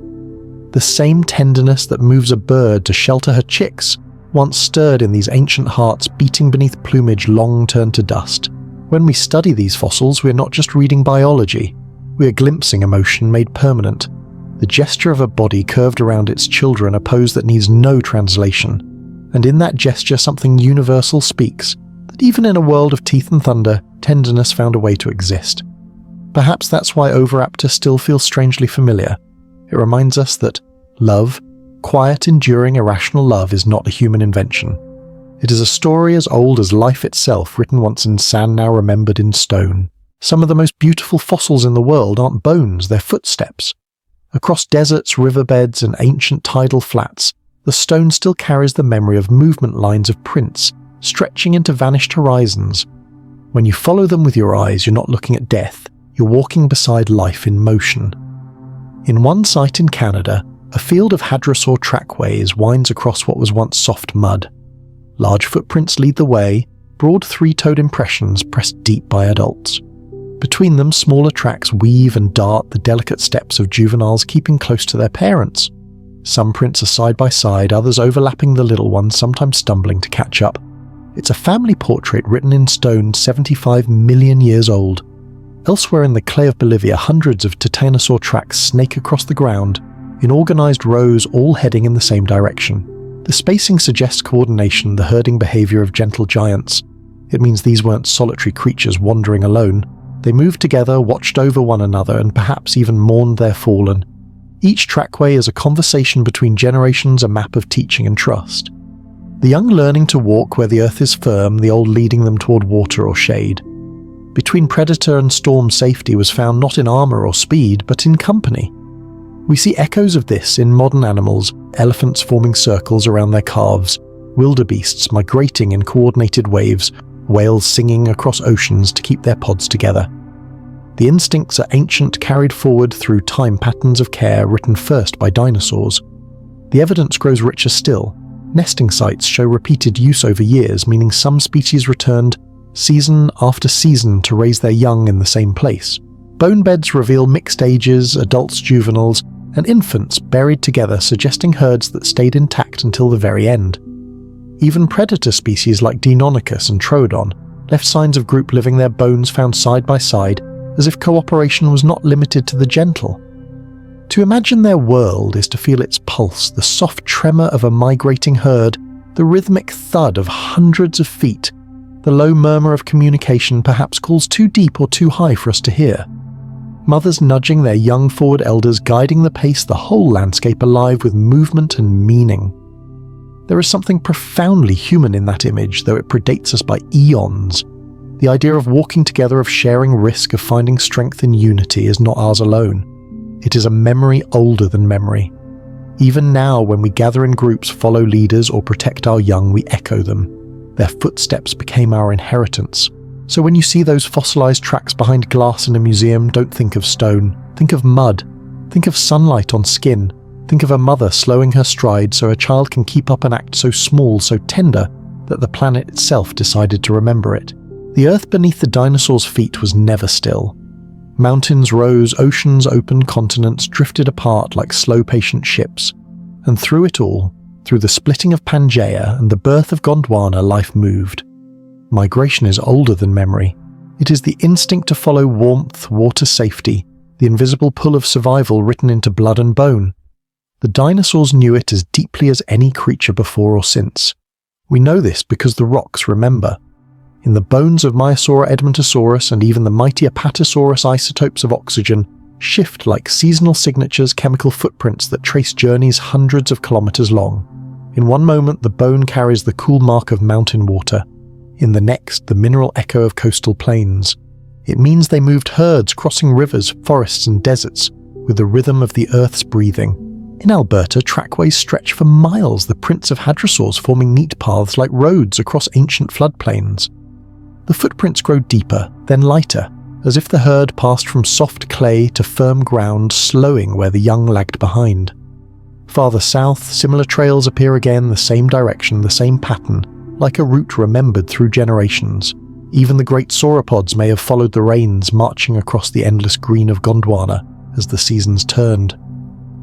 The same tenderness that moves a bird to shelter her chicks once stirred in these ancient hearts beating beneath plumage long turned to dust. When we study these fossils, we're not just reading biology, we are glimpsing emotion made permanent. The gesture of a body curved around its children, a pose that needs no translation. And in that gesture something universal speaks, that even in a world of teeth and thunder, tenderness found a way to exist. Perhaps that's why Oviraptor still feels strangely familiar. It reminds us that love, quiet, enduring, irrational love, is not a human invention. It is a story as old as life itself, written once in sand, now remembered in stone. Some of the most beautiful fossils in the world aren't bones, they're footsteps. Across deserts, riverbeds, and ancient tidal flats, the stone still carries the memory of movement lines of prints, stretching into vanished horizons. When you follow them with your eyes, you're not looking at death, you're walking beside life in motion. In one site in Canada, a field of hadrosaur trackways winds across what was once soft mud. Large footprints lead the way, broad three-toed impressions pressed deep by adults. Between them, smaller tracks weave and dart the delicate steps of juveniles keeping close to their parents. Some prints are side by side, others overlapping the little ones, sometimes stumbling to catch up. It's a family portrait written in stone 75 million years old. Elsewhere in the clay of Bolivia, hundreds of tectonic tracks snake across the ground, in organized rows all heading in the same direction. The spacing suggests coordination, the herding behavior of gentle giants. It means these weren't solitary creatures wandering alone. They moved together, watched over one another, and perhaps even mourned their fallen. Each trackway is a conversation between generations, a map of teaching and trust. The young learning to walk where the earth is firm, the old leading them toward water or shade. Between predator and storm, safety was found not in armor or speed, but in company. We see echoes of this in modern animals, elephants forming circles around their calves, wildebeests migrating in coordinated waves, whales singing across oceans to keep their pods together. The instincts are ancient, carried forward through time patterns of care written first by dinosaurs. The evidence grows richer still. Nesting sites show repeated use over years, meaning some species returned season after season to raise their young in the same place. Bone beds reveal mixed ages, adults, juveniles, and infants buried together, suggesting herds that stayed intact until the very end. Even predator species like Deinonychus and Troodon left signs of group living, their bones found side by side, as if cooperation was not limited to the gentle. To imagine their world is to feel its pulse, the soft tremor of a migrating herd, the rhythmic thud of hundreds of feet. The low murmur of communication perhaps calls too deep or too high for us to hear. Mothers nudging their young forward, elders guiding the pace, the whole landscape alive with movement and meaning. There is something profoundly human in that image, though it predates us by eons. The idea of walking together, of sharing risk, of finding strength in unity is not ours alone. It is a memory older than memory. Even now, when we gather in groups, follow leaders, or protect our young, we echo them. Their footsteps became our inheritance. So when you see those fossilized tracks behind glass in a museum, don't think of stone. Think of mud. Think of sunlight on skin. Think of a mother slowing her stride so a child can keep up an act so small, so tender, that the planet itself decided to remember it. The earth beneath the dinosaurs' feet was never still. Mountains rose, oceans opened, continents drifted apart like slow, patient ships. And through it all, through the splitting of Pangaea and the birth of Gondwana, life moved. Migration is older than memory. It is the instinct to follow warmth, water, safety, the invisible pull of survival written into blood and bone. The dinosaurs knew it as deeply as any creature before or since. We know this because the rocks remember. In the bones of Maiasaura edmontosaurus and even the mighty Apatosaurus, isotopes of oxygen shift like seasonal signatures, chemical footprints that trace journeys hundreds of kilometers long. In one moment, the bone carries the cool mark of mountain water. In the next, the mineral echo of coastal plains. It means they moved herds crossing rivers, forests and deserts with the rhythm of the earth's breathing. In Alberta, trackways stretch for miles, the prints of hadrosaurs forming neat paths like roads across ancient floodplains. The footprints grow deeper, then lighter, as if the herd passed from soft clay to firm ground, slowing where the young lagged behind. Farther south, similar trails appear again, the same direction, the same pattern, like a route remembered through generations. Even the great sauropods may have followed the rains, marching across the endless green of Gondwana as the seasons turned.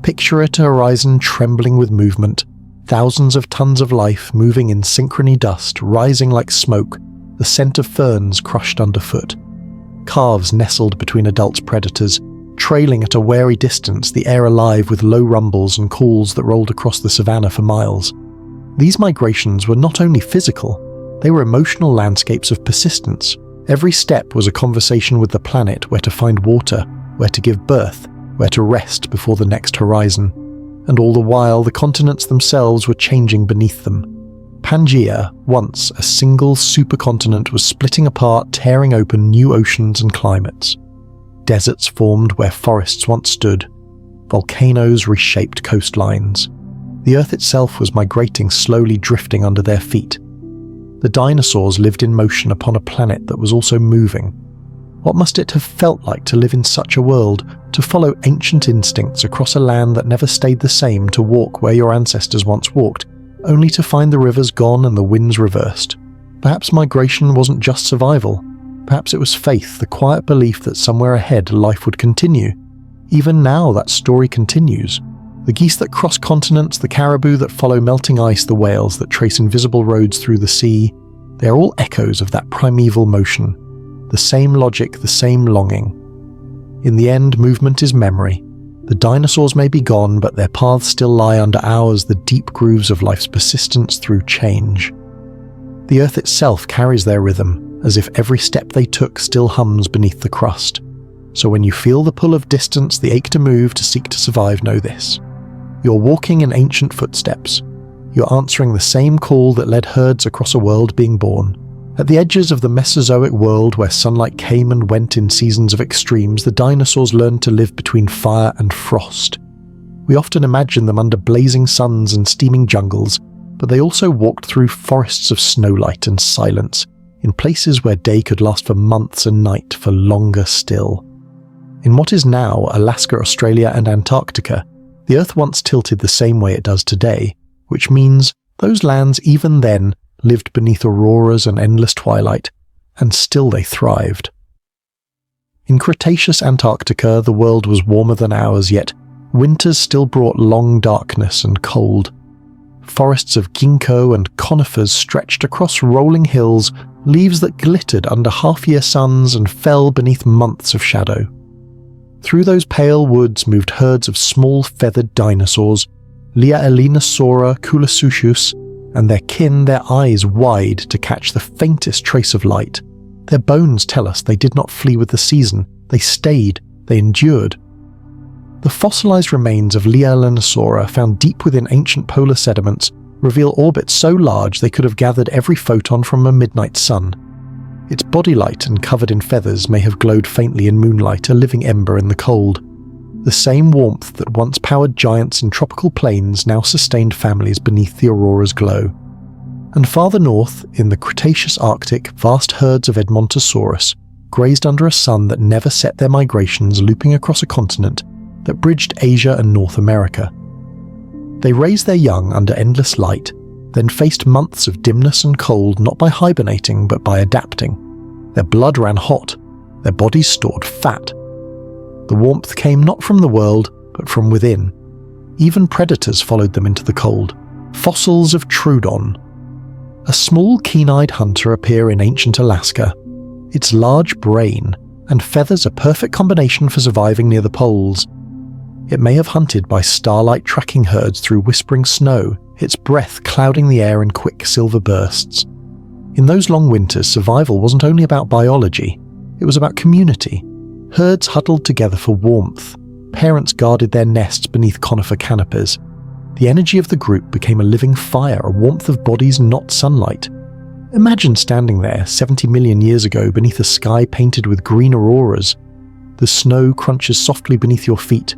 Picture it, a horizon trembling with movement, thousands of tons of life moving in synchrony, dust rising like smoke, the scent of ferns crushed underfoot. Calves nestled between adult predators, trailing at a wary distance, the air alive with low rumbles and calls that rolled across the savannah for miles. These migrations were not only physical, they were emotional landscapes of persistence. Every step was a conversation with the planet, where to find water, where to give birth, where to rest before the next horizon. And all the while, the continents themselves were changing beneath them. Pangaea, once a single supercontinent, was splitting apart, tearing open new oceans and climates. Deserts formed where forests once stood. Volcanoes reshaped coastlines. The earth itself was migrating, slowly drifting under their feet. The The dinosaurs lived in motion upon a planet that was also moving. What must it have felt like to live in such a world, to follow ancient instincts across a land that never stayed the same, to walk where your ancestors once walked, only to find the rivers gone and the winds reversed? Perhaps migration wasn't just survival. Perhaps it was faith, the quiet belief that somewhere ahead life would continue. Even now that story continues. The geese that cross continents, the caribou that follow melting ice, the whales that trace invisible roads through the sea, they are all echoes of that primeval motion. The same logic, the same longing. In the end, movement is memory. The dinosaurs may be gone, but their paths still lie under ours, the deep grooves of life's persistence through change. The earth itself carries their rhythm, as if every step they took still hums beneath the crust. So when you feel the pull of distance, the ache to move, to seek to survive, know this. You're walking in ancient footsteps. You're answering the same call that led herds across a world being born. At the edges of the Mesozoic world, where sunlight came and went in seasons of extremes, the dinosaurs learned to live between fire and frost. We often imagine them under blazing suns and steaming jungles, but they also walked through forests of snowlight and silence, in places where day could last for months and night for longer still. In what is now Alaska, Australia, and Antarctica, the Earth once tilted the same way it does today, which means those lands even then lived beneath auroras and endless twilight, and still they thrived. In Cretaceous Antarctica, the world was warmer than ours, yet winters still brought long darkness and cold. Forests of ginkgo and conifers stretched across rolling hills, leaves that glittered under half-year suns and fell beneath months of shadow. Through those pale woods moved herds of small feathered dinosaurs, Liaelinosaura Kulasuchus, and their kin, their eyes wide to catch the faintest trace of light. Their bones tell us they did not flee with the season, they stayed, they endured. The fossilized remains of Liaelinosaura, found deep within ancient polar sediments, reveal orbits so large they could have gathered every photon from a midnight sun. Its body light and covered in feathers may have glowed faintly in moonlight, a living ember in the cold. The same warmth that once powered giants in tropical plains now sustained families beneath the aurora's glow. And farther north, in the Cretaceous Arctic, vast herds of Edmontosaurus grazed under a sun that never set their migrations, looping across a continent that bridged Asia and North America. They raised their young under endless light, then faced months of dimness and cold not by hibernating but by adapting. Their blood ran hot, their bodies stored fat. The warmth came not from the world, but from within. Even predators followed them into the cold. Fossils of Trudon. A small keen-eyed hunter appear in ancient Alaska. Its large brain and feathers a perfect combination for surviving near the poles. It may have hunted by starlight tracking herds through whispering snow, its breath clouding the air in quick silver bursts. In those long winters, survival wasn't only about biology, it was about community. Herds huddled together for warmth. Parents guarded their nests beneath conifer canopies. The energy of the group became a living fire, a warmth of bodies, not sunlight. Imagine standing there 70 million years ago beneath a sky painted with green auroras. The snow crunches softly beneath your feet.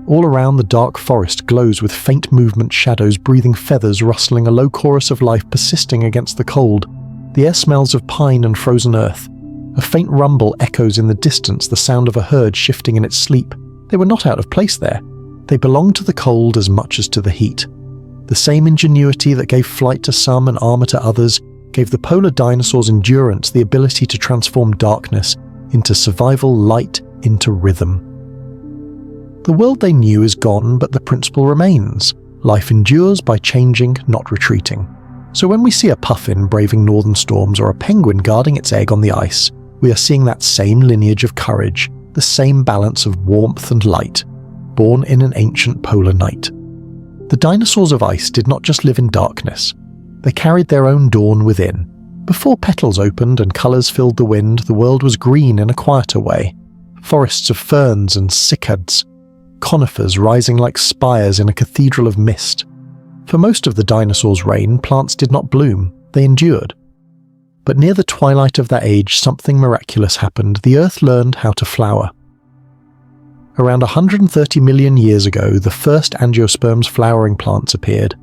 All around, the dark forest glows with faint movement shadows, breathing feathers, rustling, a low chorus of life persisting against the cold. The air smells of pine and frozen earth. A faint rumble echoes in the distance, the sound of a herd shifting in its sleep. They were not out of place there. They belonged to the cold as much as to the heat. The same ingenuity that gave flight to some and armor to others gave the polar dinosaurs endurance, the ability to transform darkness into survival, light into rhythm. The world they knew is gone, but the principle remains. Life endures by changing, not retreating. So when we see a puffin braving northern storms or a penguin guarding its egg on the ice, we are seeing that same lineage of courage, the same balance of warmth and light, born in an ancient polar night. The dinosaurs of ice did not just live in darkness. They carried their own dawn within. Before petals opened and colours filled the wind, the world was green in a quieter way. Forests of ferns and cycads, conifers rising like spires in a cathedral of mist. For most of the dinosaurs' reign, plants did not bloom, they endured. But near the twilight of that age, something miraculous happened. The earth learned how to flower. Around 130 million years ago, the first angiosperms flowering plants appeared.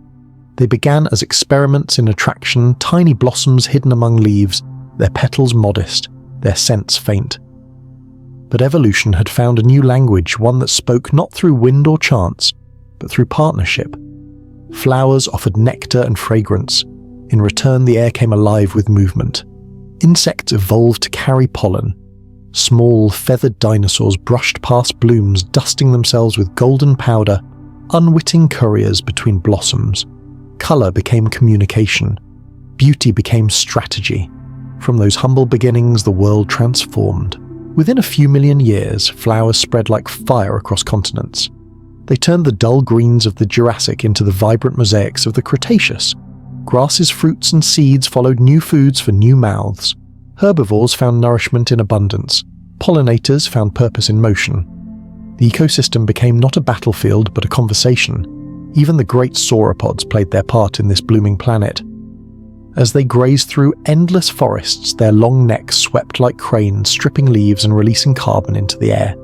They began as experiments in attraction, tiny blossoms hidden among leaves, their petals modest, their scents faint. But evolution had found a new language, one that spoke not through wind or chance, but through partnership. Flowers offered nectar and fragrance. In return, the air came alive with movement. Insects evolved to carry pollen. Small, feathered dinosaurs brushed past blooms, dusting themselves with golden powder, unwitting couriers between blossoms. Color became communication. Beauty became strategy. From those humble beginnings, the world transformed. Within a few million years, flowers spread like fire across continents. They turned the dull greens of the Jurassic into the vibrant mosaics of the Cretaceous. Grasses, fruits, and seeds followed new foods for new mouths. Herbivores found nourishment in abundance. Pollinators found purpose in motion. The ecosystem became not a battlefield, but a conversation. Even the great sauropods played their part in this blooming planet. As they grazed through endless forests, their long necks swept like cranes, stripping leaves and releasing carbon into the air.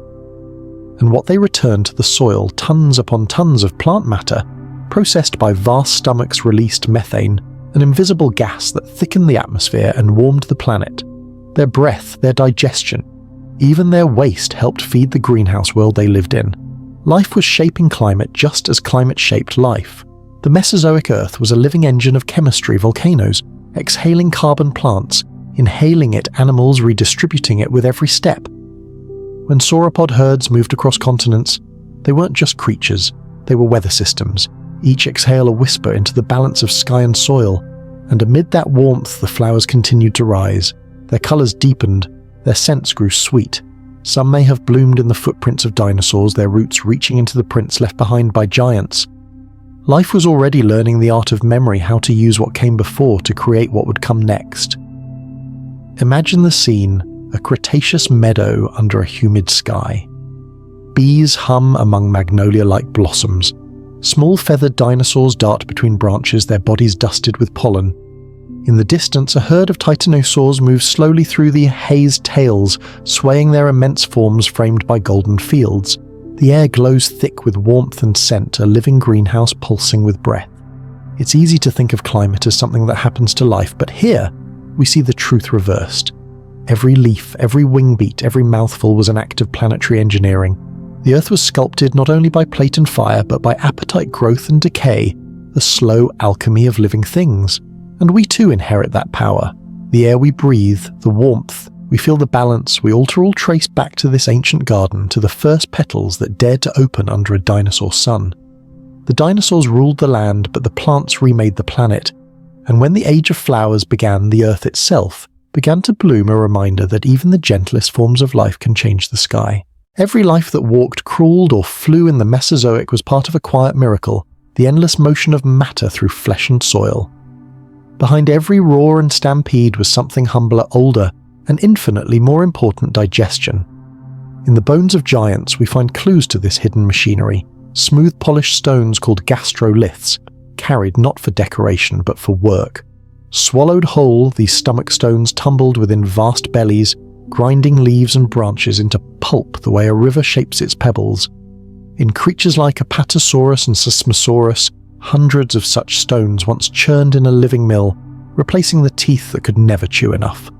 And what they returned to the soil, tons upon tons of plant matter, processed by vast stomachs, released methane, an invisible gas that thickened the atmosphere and warmed the planet. Their breath, their digestion, even their waste helped feed the greenhouse world they lived in. Life was shaping climate just as climate shaped life. The Mesozoic Earth was a living engine of chemistry, volcanoes, exhaling carbon plants, inhaling it animals, redistributing it with every step. When sauropod herds moved across continents, they weren't just creatures, they were weather systems, each exhale a whisper into the balance of sky and soil, and amid that warmth the flowers continued to rise. Their colours deepened, their scents grew sweet. Some may have bloomed in the footprints of dinosaurs, their roots reaching into the prints left behind by giants. Life was already learning the art of memory, how to use what came before to create what would come next. Imagine the scene, a Cretaceous meadow under a humid sky. Bees hum among magnolia-like blossoms. Small feathered dinosaurs dart between branches, their bodies dusted with pollen. In the distance, a herd of titanosaurs moves slowly through the hazed tails, swaying their immense forms framed by golden fields. The air glows thick with warmth and scent, a living greenhouse pulsing with breath. It's easy to think of climate as something that happens to life, but here we see the truth reversed. Every leaf, every wing beat, every mouthful was an act of planetary engineering. The Earth was sculpted not only by plate and fire, but by appetite, growth and decay, the slow alchemy of living things. And we too inherit that power. The air we breathe, the warmth, we feel the balance, we all trace back to this ancient garden, to the first petals that dared to open under a dinosaur sun. The dinosaurs ruled the land, but the plants remade the planet. And when the age of flowers began, the Earth itself began to bloom, a reminder that even the gentlest forms of life can change the sky. Every life that walked, crawled, or flew in the Mesozoic was part of a quiet miracle, the endless motion of matter through flesh and soil. Behind every roar and stampede was something humbler, older, and infinitely more important: digestion. In the bones of giants we find clues to this hidden machinery, smooth polished stones called gastroliths, carried not for decoration but for work. Swallowed whole, these stomach stones tumbled within vast bellies, grinding leaves and branches into pulp the way a river shapes its pebbles. In creatures like Apatosaurus and Seismosaurus, hundreds of such stones once churned in a living mill, replacing the teeth that could never chew enough.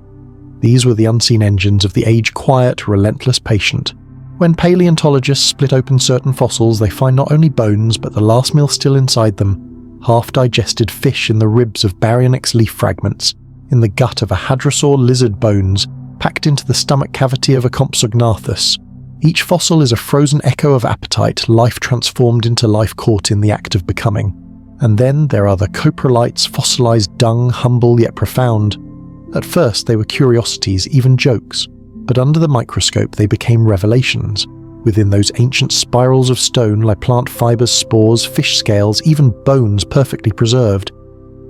These were the unseen engines of the age-quiet, relentless patient. When paleontologists split open certain fossils, they find not only bones, but the last meal still inside them: half-digested fish in the ribs of baryonyx leaf fragments, in the gut of a hadrosaur lizard bones, packed into the stomach cavity of a Compsognathus. Each fossil is a frozen echo of appetite, life transformed into life caught in the act of becoming. And then there are the coprolites, fossilized dung, humble yet profound. At first they were curiosities, even jokes, but under the microscope they became revelations. Within those ancient spirals of stone lie plant fibers, spores, fish scales, even bones perfectly preserved.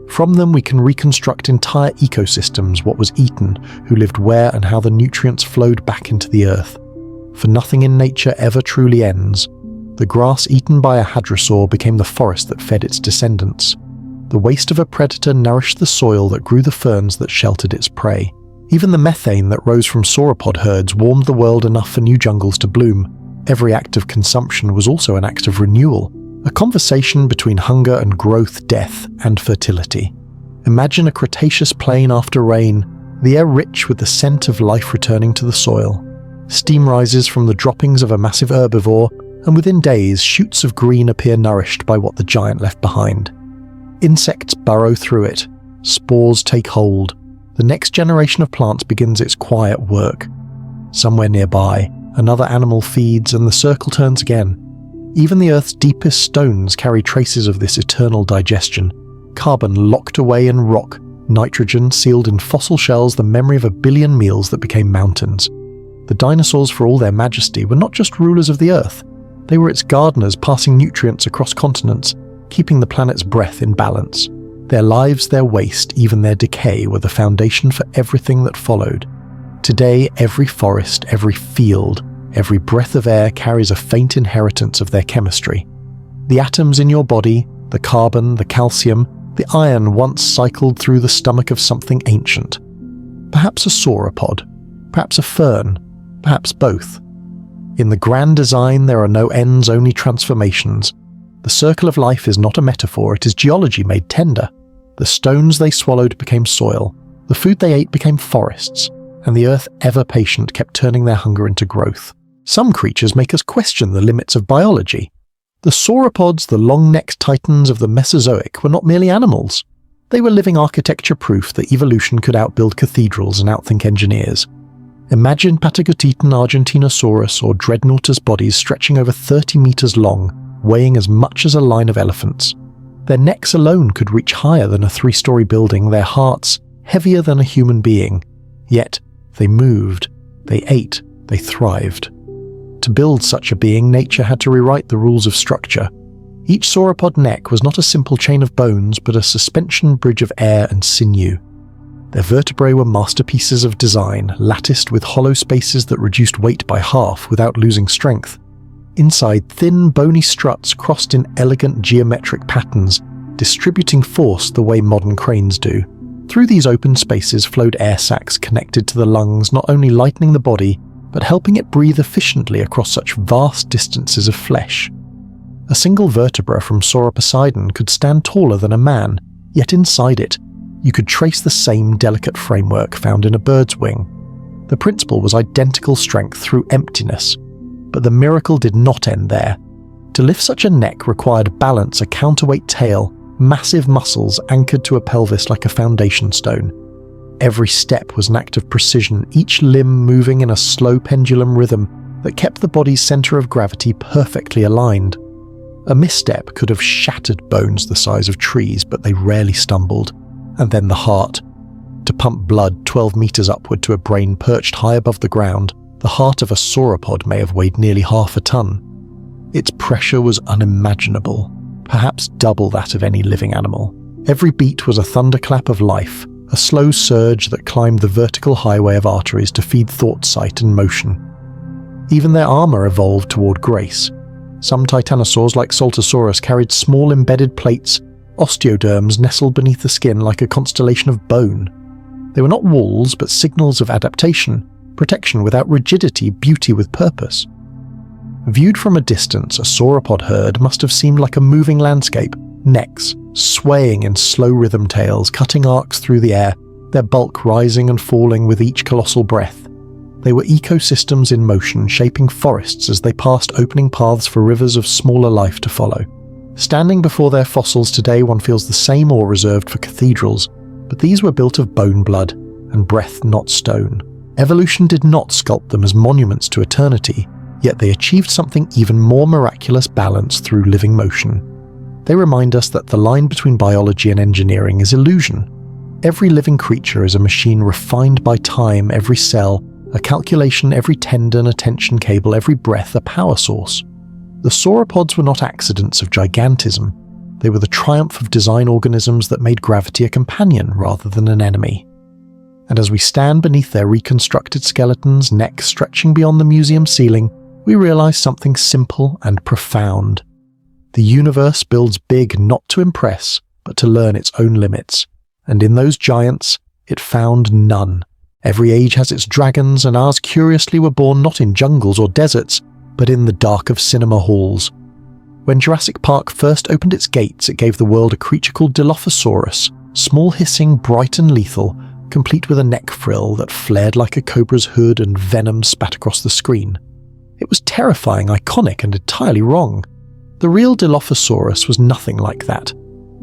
From them we can reconstruct entire ecosystems, what was eaten, who lived where, and how the nutrients flowed back into the earth. For nothing in nature ever truly ends. The grass eaten by a hadrosaur became the forest that fed its descendants. The waste of a predator nourished the soil that grew the ferns that sheltered its prey. Even the methane that rose from sauropod herds warmed the world enough for new jungles to bloom. Every act of consumption was also an act of renewal. A conversation between hunger and growth, death and fertility. Imagine a Cretaceous plain after rain, the air rich with the scent of life returning to the soil. Steam rises from the droppings of a massive herbivore, and within days, shoots of green appear nourished by what the giant left behind. Insects burrow through it, spores take hold. The next generation of plants begins its quiet work. Somewhere nearby, another animal feeds and the circle turns again. Even the Earth's deepest stones carry traces of this eternal digestion. Carbon locked away in rock, nitrogen sealed in fossil shells, the memory of a billion meals that became mountains. The dinosaurs, for all their majesty, were not just rulers of the Earth. They were its gardeners, passing nutrients across continents, keeping the planet's breath in balance. Their lives, their waste, even their decay were the foundation for everything that followed. Today, every forest, every field, every breath of air carries a faint inheritance of their chemistry. The atoms in your body, the carbon, the calcium, the iron once cycled through the stomach of something ancient. Perhaps a sauropod, perhaps a fern, perhaps both. In the grand design, there are no ends, only transformations. The circle of life is not a metaphor, it is geology made tender. The stones they swallowed became soil, the food they ate became forests, and the earth, ever patient, kept turning their hunger into growth. Some creatures make us question the limits of biology. The sauropods, the long-necked titans of the Mesozoic, were not merely animals. They were living architecture proof that evolution could outbuild cathedrals and outthink engineers. Imagine Patagotitan Argentinosaurus or Dreadnoughtus bodies stretching over 30 meters long, weighing as much as a line of elephants. Their necks alone could reach higher than a 3-story building, their hearts heavier than a human being. Yet, they moved, they ate, they thrived. To build such a being, nature had to rewrite the rules of structure. Each sauropod neck was not a simple chain of bones, but a suspension bridge of air and sinew. Their vertebrae were masterpieces of design, latticed with hollow spaces that reduced weight by half without losing strength. Inside, thin, bony struts crossed in elegant geometric patterns, distributing force the way modern cranes do. Through these open spaces flowed air sacs connected to the lungs, not only lightening the body, but helping it breathe efficiently across such vast distances of flesh. A single vertebra from Sauroposeidon could stand taller than a man, yet inside it, you could trace the same delicate framework found in a bird's wing. The principle was identical strength through emptiness. But the miracle did not end there. To lift such a neck required balance, a counterweight tail, massive muscles anchored to a pelvis like a foundation stone. Every step was an act of precision, each limb moving in a slow pendulum rhythm that kept the body's center of gravity perfectly aligned. A misstep could have shattered bones the size of trees, but they rarely stumbled. And then the heart. To pump blood 12 meters upward to a brain perched high above the ground, the heart of a sauropod may have weighed nearly half a ton. Its pressure was unimaginable, perhaps double that of any living animal. Every beat was a thunderclap of life, a slow surge that climbed the vertical highway of arteries to feed thought, sight, and motion. Even their armor evolved toward grace. Some titanosaurs like Saltosaurus carried small embedded plates, osteoderms nestled beneath the skin like a constellation of bone. They were not walls, but signals of adaptation, protection without rigidity, beauty with purpose. Viewed from a distance, a sauropod herd must have seemed like a moving landscape, necks swaying in slow rhythm tails, cutting arcs through the air, their bulk rising and falling with each colossal breath. They were ecosystems in motion, shaping forests as they passed, opening paths for rivers of smaller life to follow. Standing before their fossils today, one feels the same awe reserved for cathedrals, but these were built of bone blood and breath, not stone. Evolution did not sculpt them as monuments to eternity, yet they achieved something even more miraculous: balance through living motion. They remind us that the line between biology and engineering is illusion. Every living creature is a machine refined by time, every cell a calculation, every tendon a tension cable, every breath a power source. The sauropods were not accidents of gigantism. They were the triumph of design organisms that made gravity a companion rather than an enemy. And as we stand beneath their reconstructed skeletons, necks stretching beyond the museum ceiling, we realize something simple and profound. The universe builds big not to impress, but to learn its own limits. And in those giants, it found none. Every age has its dragons, and ours curiously were born not in jungles or deserts, but in the dark of cinema halls. When Jurassic Park first opened its gates, it gave the world a creature called Dilophosaurus, small, hissing, bright and lethal, complete with a neck frill that flared like a cobra's hood and venom spat across the screen. It was terrifying, iconic, and entirely wrong. The real Dilophosaurus was nothing like that.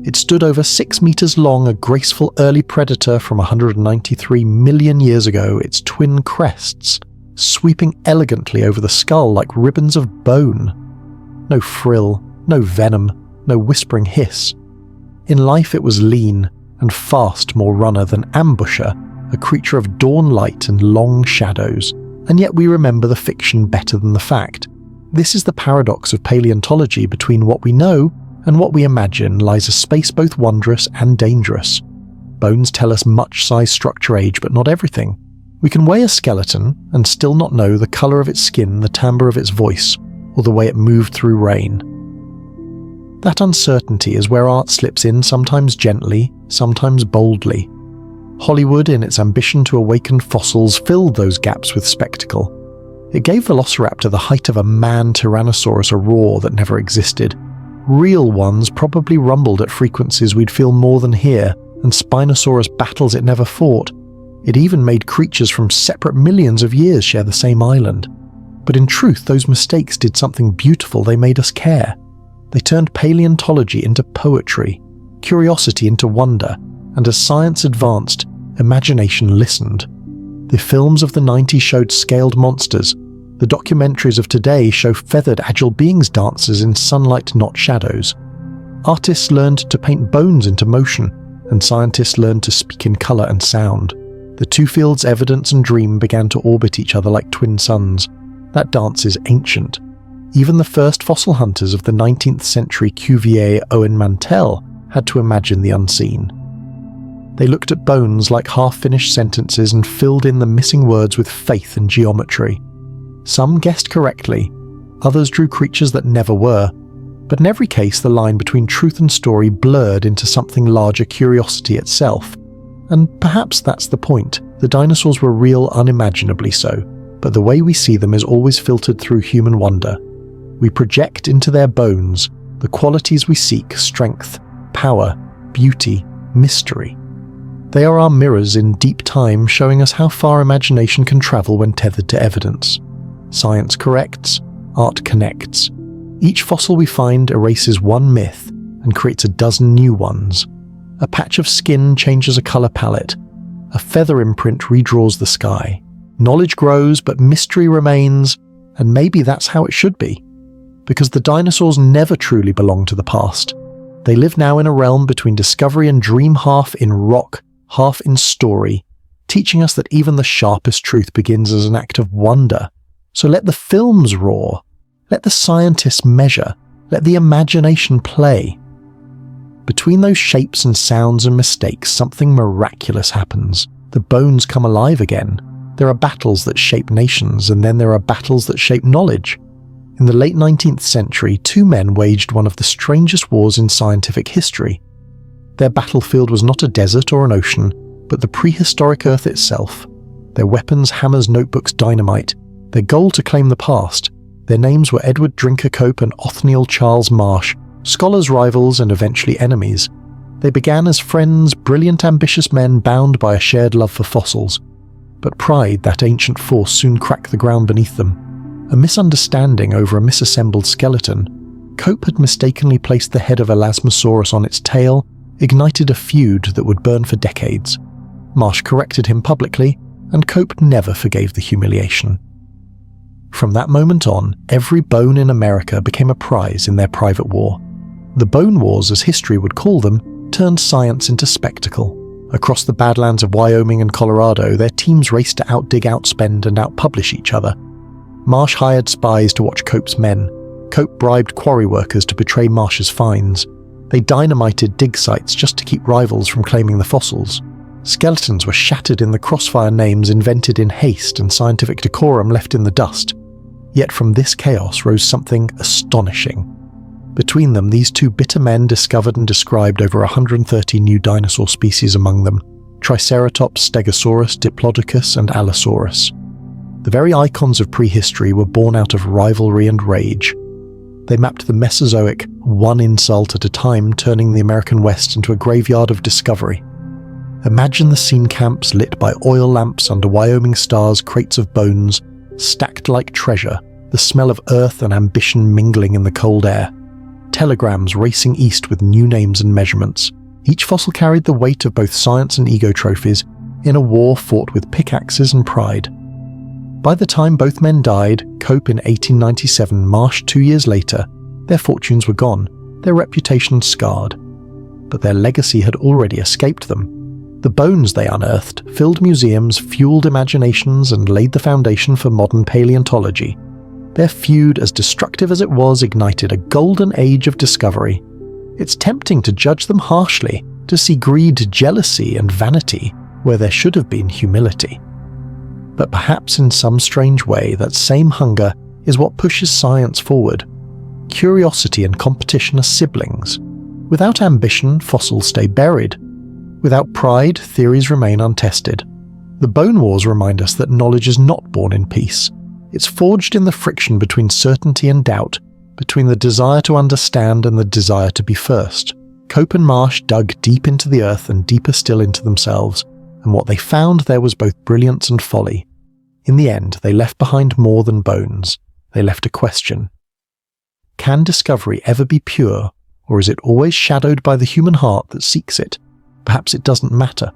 It stood over 6 meters long, a graceful early predator from 193 million years ago, its twin crests, sweeping elegantly over the skull like ribbons of bone. No frill, no venom, no whispering hiss. In life it was lean and fast, more runner than ambusher, a creature of dawn light and long shadows, and yet we remember the fiction better than the fact. This is the paradox of paleontology. Between what we know and what we imagine lies a space both wondrous and dangerous. Bones tell us much size, structure, age, but not everything. We can weigh a skeleton and still not know the colour of its skin, the timbre of its voice, or the way it moved through rain. That uncertainty is where art slips in, sometimes gently, sometimes boldly. Hollywood, in its ambition to awaken fossils, filled those gaps with spectacle. It gave Velociraptor the height of a man Tyrannosaurus a roar that never existed. Real ones probably rumbled at frequencies we'd feel more than hear, and Spinosaurus battles it never fought. It even made creatures from separate millions of years share the same island. But in truth, those mistakes did something beautiful. They made us care. They turned paleontology into poetry, curiosity into wonder, and as science advanced, imagination listened. The films of the 90s showed scaled monsters. The documentaries of today show feathered, agile beings dancers in sunlight, not shadows. Artists learned to paint bones into motion, and scientists learned to speak in colour and sound. The two fields, evidence and dream, began to orbit each other like twin suns. That dance is ancient. Even the first fossil hunters of the 19th century, Cuvier, Owen Mantell, had to imagine the unseen. They looked at bones like half-finished sentences and filled in the missing words with faith and geometry. Some guessed correctly, others drew creatures that never were, but in every case the line between truth and story blurred into something larger, curiosity itself. And perhaps that's the point. The dinosaurs were real, unimaginably so, but the way we see them is always filtered through human wonder. We project into their bones the qualities we seek: strength, power, beauty, mystery. They are our mirrors in deep time, showing us how far imagination can travel when tethered to evidence. Science corrects, art connects. Each fossil we find erases one myth and creates a dozen new ones. A patch of skin changes a colour palette. A feather imprint redraws the sky. Knowledge grows, but mystery remains, and maybe that's how it should be. Because the dinosaurs never truly belonged to the past. They live now in a realm between discovery and dream, half in rock, half in story, teaching us that even the sharpest truth begins as an act of wonder. So let the films roar, let the scientists measure, let the imagination play. Between those shapes and sounds and mistakes, something miraculous happens. The bones come alive again. There are battles that shape nations, and then there are battles that shape knowledge. In the late 19th century, two men waged one of the strangest wars in scientific history. Their battlefield was not a desert or an ocean, but the prehistoric Earth itself. Their weapons, hammers, notebooks, dynamite. Their goal to claim the past. Their names were Edward Drinker Cope and Othniel Charles Marsh, scholars, rivals, and eventually enemies. They began as friends, brilliant, ambitious men bound by a shared love for fossils. But pride, that ancient force, soon cracked the ground beneath them. A misunderstanding over a misassembled skeleton. Cope had mistakenly placed the head of Elasmosaurus on its tail, ignited a feud that would burn for decades. Marsh corrected him publicly, and Cope never forgave the humiliation. From that moment on, every bone in America became a prize in their private war. The Bone Wars, as history would call them, turned science into spectacle. Across the Badlands of Wyoming and Colorado, their teams raced to outdig, outspend, and outpublish each other. Marsh hired spies to watch Cope's men. Cope bribed quarry workers to betray Marsh's finds. They dynamited dig sites just to keep rivals from claiming the fossils. Skeletons were shattered in the crossfire, names invented in haste and scientific decorum left in the dust. Yet from this chaos rose something astonishing. Between them, these two bitter men discovered and described over 130 new dinosaur species, among them Triceratops, Stegosaurus, Diplodocus, and Allosaurus. The very icons of prehistory were born out of rivalry and rage. They mapped the Mesozoic one insult at a time, turning the American West into a graveyard of discovery. Imagine the scene camps lit by oil lamps under Wyoming stars, crates of bones, stacked like treasure, the smell of earth and ambition mingling in the cold air. Telegrams racing east with new names and measurements. Each fossil carried the weight of both science and ego trophies in a war fought with pickaxes and pride. By the time both men died, Cope in 1897, Marsh 2 years later, their fortunes were gone, their reputation scarred. But their legacy had already escaped them. The bones they unearthed filled museums, fueled imaginations, and laid the foundation for modern paleontology. Their feud, as destructive as it was, ignited a golden age of discovery. It's tempting to judge them harshly, to see greed, jealousy, and vanity where there should have been humility. But perhaps in some strange way, that same hunger is what pushes science forward. Curiosity and competition are siblings. Without ambition, fossils stay buried. Without pride, theories remain untested. The Bone Wars remind us that knowledge is not born in peace. It's forged in the friction between certainty and doubt, between the desire to understand and the desire to be first. Cope and Marsh dug deep into the earth and deeper still into themselves, and what they found there was both brilliance and folly. In the end, they left behind more than bones. They left a question. Can discovery ever be pure, or is it always shadowed by the human heart that seeks it? Perhaps it doesn't matter,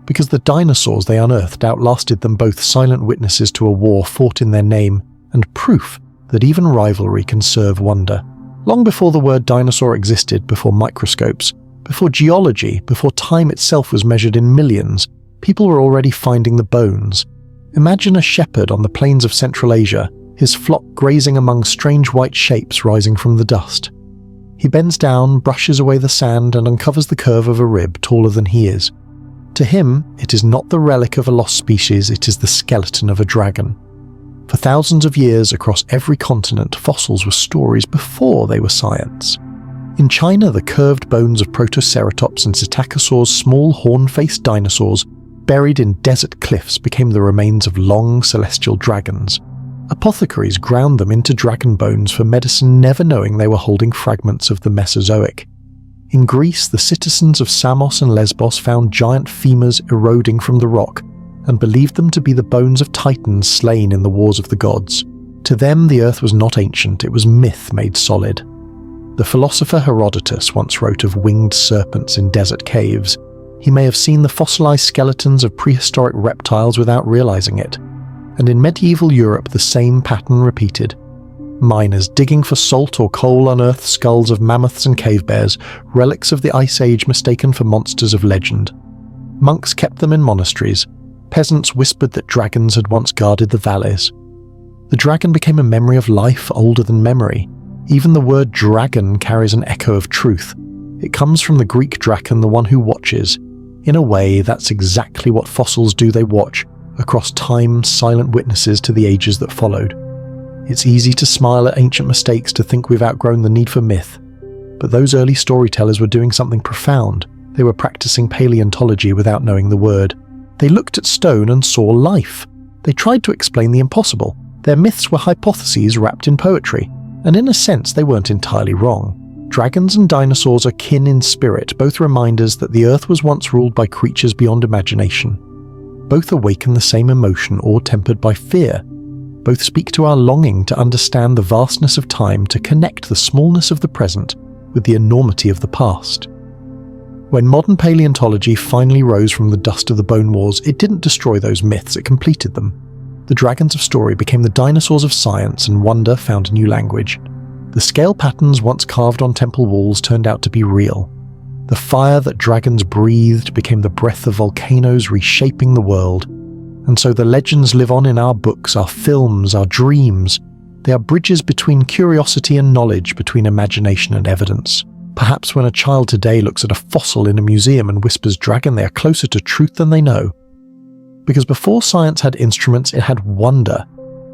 because the dinosaurs they unearthed outlasted them, both silent witnesses to a war fought in their name, and proof that even rivalry can serve wonder. Long before the word dinosaur existed, before microscopes, before geology, before time itself was measured in millions, people were already finding the bones. Imagine a shepherd on the plains of Central Asia, his flock grazing among strange white shapes rising from the dust. He bends down, brushes away the sand, and uncovers the curve of a rib taller than he is. To him, it is not the relic of a lost species, it is the skeleton of a dragon. For thousands of years across every continent, fossils were stories before they were science. In China, the curved bones of Protoceratops and Psittacosaurs, small horn-faced dinosaurs, buried in desert cliffs, became the remains of long celestial dragons. Apothecaries ground them into dragon bones for medicine, never knowing they were holding fragments of the Mesozoic. In Greece, the citizens of Samos and Lesbos found giant femurs eroding from the rock, and believed them to be the bones of titans slain in the wars of the gods. To them, the earth was not ancient, it was myth made solid. The philosopher Herodotus once wrote of winged serpents in desert caves. He may have seen the fossilized skeletons of prehistoric reptiles without realizing it. And in medieval Europe, the same pattern repeated. Miners digging for salt or coal unearthed skulls of mammoths and cave bears, relics of the Ice Age mistaken for monsters of legend. Monks kept them in monasteries. Peasants whispered that dragons had once guarded the valleys. The dragon became a memory of life older than memory. Even the word dragon carries an echo of truth. It comes from the Greek drakon, the one who watches. In a way, that's exactly what fossils do. They watch, across time, silent witnesses to the ages that followed. It's easy to smile at ancient mistakes, to think we've outgrown the need for myth. But those early storytellers were doing something profound. They were practicing paleontology without knowing the word. They looked at stone and saw life. They tried to explain the impossible. Their myths were hypotheses wrapped in poetry, and in a sense they weren't entirely wrong. Dragons and dinosaurs are kin in spirit, both reminders that the earth was once ruled by creatures beyond imagination. Both awaken the same emotion, or tempered by fear. Both speak to our longing to understand the vastness of time, to connect the smallness of the present with the enormity of the past. When modern paleontology finally rose from the dust of the Bone Wars, it didn't destroy those myths, it completed them. The dragons of story became the dinosaurs of science, and wonder found a new language. The scale patterns once carved on temple walls turned out to be real. The fire that dragons breathed became the breath of volcanoes reshaping the world. And so the legends live on in our books, our films, our dreams. They are bridges between curiosity and knowledge, between imagination and evidence. Perhaps when a child today looks at a fossil in a museum and whispers dragon, they are closer to truth than they know. Because before science had instruments, it had wonder.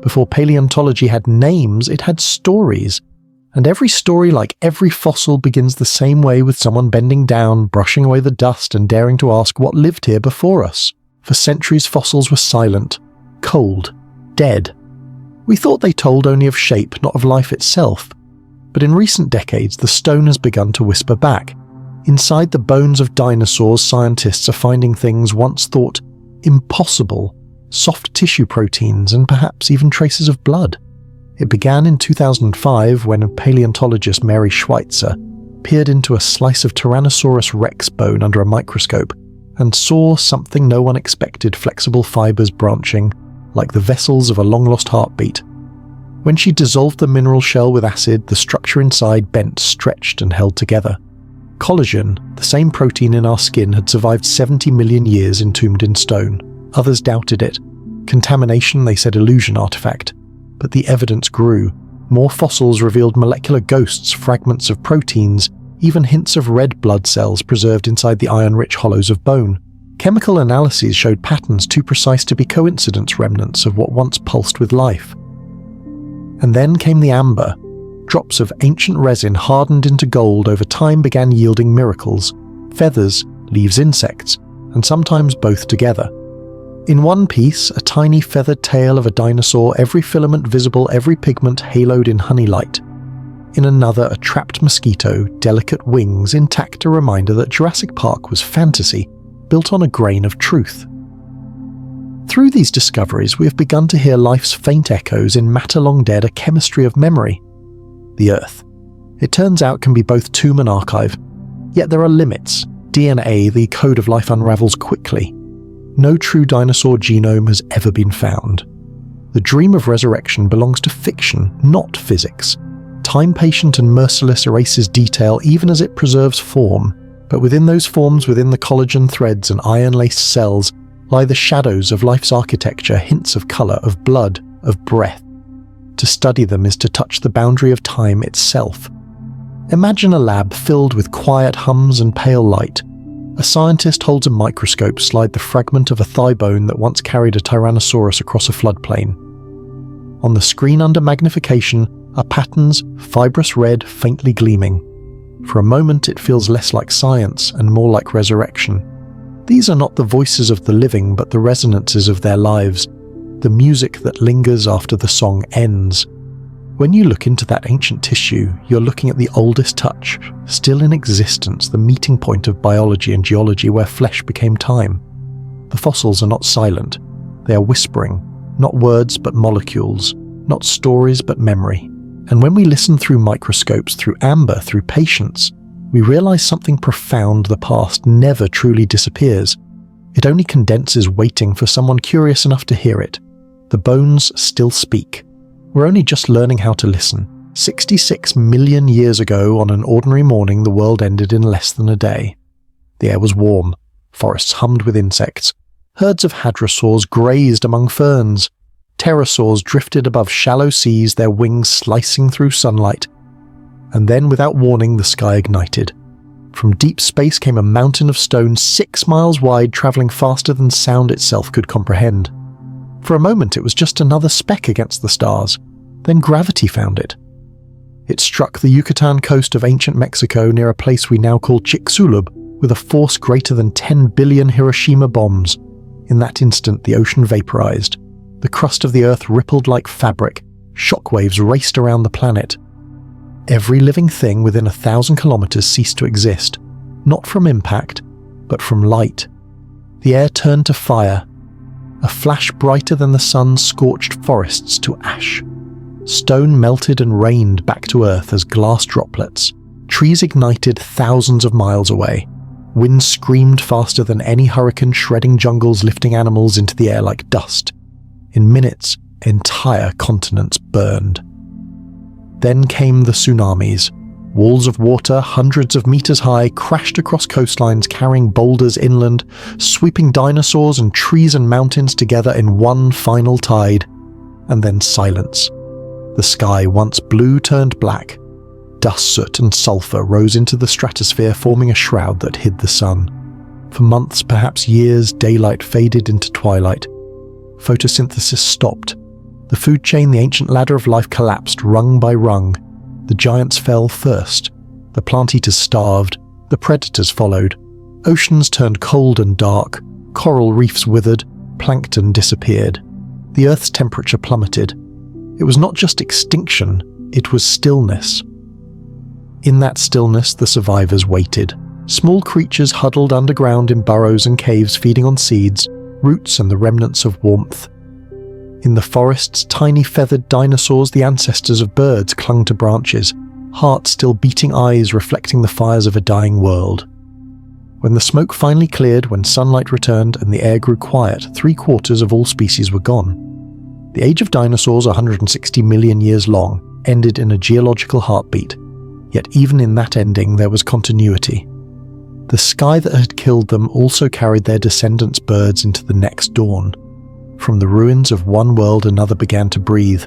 Before paleontology had names, it had stories. And every story, like every fossil, begins the same way, with someone bending down, brushing away the dust, and daring to ask what lived here before us. For centuries, fossils were silent, cold, dead. We thought they told only of shape, not of life itself. But in recent decades, the stone has begun to whisper back. Inside the bones of dinosaurs, scientists are finding things once thought impossible, soft tissue proteins and perhaps even traces of blood. It began in 2005 when paleontologist Mary Schweitzer peered into a slice of Tyrannosaurus rex bone under a microscope and saw something no one expected: flexible fibers branching, like the vessels of a long-lost heartbeat. When she dissolved the mineral shell with acid, the structure inside bent, stretched and held together. Collagen, the same protein in our skin, had survived 70 million years entombed in stone. Others doubted it. Contamination, they said, illusion artifact. But the evidence grew. More fossils revealed molecular ghosts, fragments of proteins, even hints of red blood cells preserved inside the iron-rich hollows of bone. Chemical analyses showed patterns too precise to be coincidence, remnants of what once pulsed with life. And then came the amber. Drops of ancient resin hardened into gold over time began yielding miracles: feathers, leaves, insects, and sometimes both together. In one piece, a tiny feathered tail of a dinosaur, every filament visible, every pigment haloed in honey light. In another, a trapped mosquito, delicate wings, intact, a reminder that Jurassic Park was fantasy, built on a grain of truth. Through these discoveries, we have begun to hear life's faint echoes in matter long dead, a chemistry of memory. The Earth. It turns out, can be both tomb and archive. Yet there are limits. DNA, the code of life, unravels quickly. No true dinosaur genome has ever been found. The dream of resurrection belongs to fiction, not physics. Time-patient and merciless erases detail even as it preserves form. But within those forms, within the collagen threads and iron-laced cells, lie the shadows of life's architecture, hints of colour, of blood, of breath. To study them is to touch the boundary of time itself. Imagine a lab filled with quiet hums and pale light. A scientist holds a microscope, slide the fragment of a thigh bone that once carried a Tyrannosaurus across a floodplain. On the screen under magnification are patterns, fibrous red, faintly gleaming. For a moment it feels less like science and more like resurrection. These are not the voices of the living, but the resonances of their lives, the music that lingers after the song ends. When you look into that ancient tissue, you're looking at the oldest touch, still in existence, the meeting point of biology and geology where flesh became time. The fossils are not silent. They are whispering, not words but molecules, not stories but memory. And when we listen through microscopes, through amber, through patience, we realize something profound: the past never truly disappears. It only condenses, waiting for someone curious enough to hear it. The bones still speak. We're only just learning how to listen. 66 million years ago, on an ordinary morning, the world ended in less than a day. The air was warm. Forests hummed with insects. Herds of hadrosaurs grazed among ferns. Pterosaurs drifted above shallow seas, their wings slicing through sunlight. And then, without warning, the sky ignited. From deep space came a mountain of stone 6 miles wide, travelling faster than sound itself could comprehend. For a moment it was just another speck against the stars. Then gravity found it. It struck the Yucatan coast of ancient Mexico near a place we now call Chicxulub with a force greater than 10 billion Hiroshima bombs. In that instant the ocean vaporized. The crust of the earth rippled like fabric. Shockwaves raced around the planet. Every living thing within 1,000 kilometers ceased to exist, not from impact, but from light. The air turned to fire. A flash brighter than the sun scorched forests to ash. Stone melted and rained back to earth as glass droplets. Trees ignited thousands of miles away. Wind screamed faster than any hurricane, shredding jungles, lifting animals into the air like dust. In minutes, entire continents burned. Then came the tsunamis. Walls of water, hundreds of meters high, crashed across coastlines, carrying boulders inland, sweeping dinosaurs and trees and mountains together in one final tide. And then silence. The sky, once blue, turned black. Dust, soot and sulfur rose into the stratosphere, forming a shroud that hid the sun. For months, perhaps years, daylight faded into twilight. Photosynthesis stopped. The food chain, the ancient ladder of life, collapsed rung by rung. The giants fell first. The plant eaters starved. The predators followed. Oceans turned cold and dark. Coral reefs withered. Plankton disappeared. The Earth's temperature plummeted. It was not just extinction, it was stillness. In that stillness, the survivors waited. Small creatures huddled underground in burrows and caves feeding on seeds, roots and the remnants of warmth. In the forests, tiny feathered dinosaurs, the ancestors of birds, clung to branches, hearts still beating, eyes reflecting the fires of a dying world. When the smoke finally cleared, when sunlight returned and the air grew quiet, 3/4 of all species were gone. The age of dinosaurs, 160 million years long, ended in a geological heartbeat. Yet even in that ending there was continuity. The sky that had killed them also carried their descendants' birds into the next dawn. From the ruins of one world another began to breathe.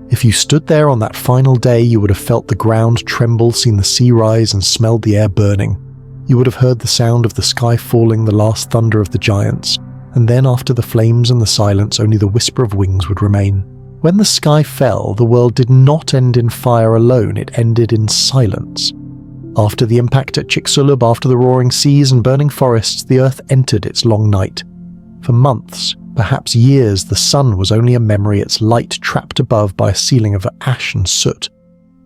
If you stood there on that final day, you would have felt the ground tremble, seen the sea rise and smelled the air burning. You would have heard the sound of the sky falling, the last thunder of the giants, and then after the flames and the silence only the whisper of wings would remain. When the sky fell, the world did not end in fire alone, it ended in silence. After the impact at Chicxulub, after the roaring seas and burning forests, the earth entered its long night. For months, perhaps years, the sun was only a memory, its light trapped above by a ceiling of ash and soot.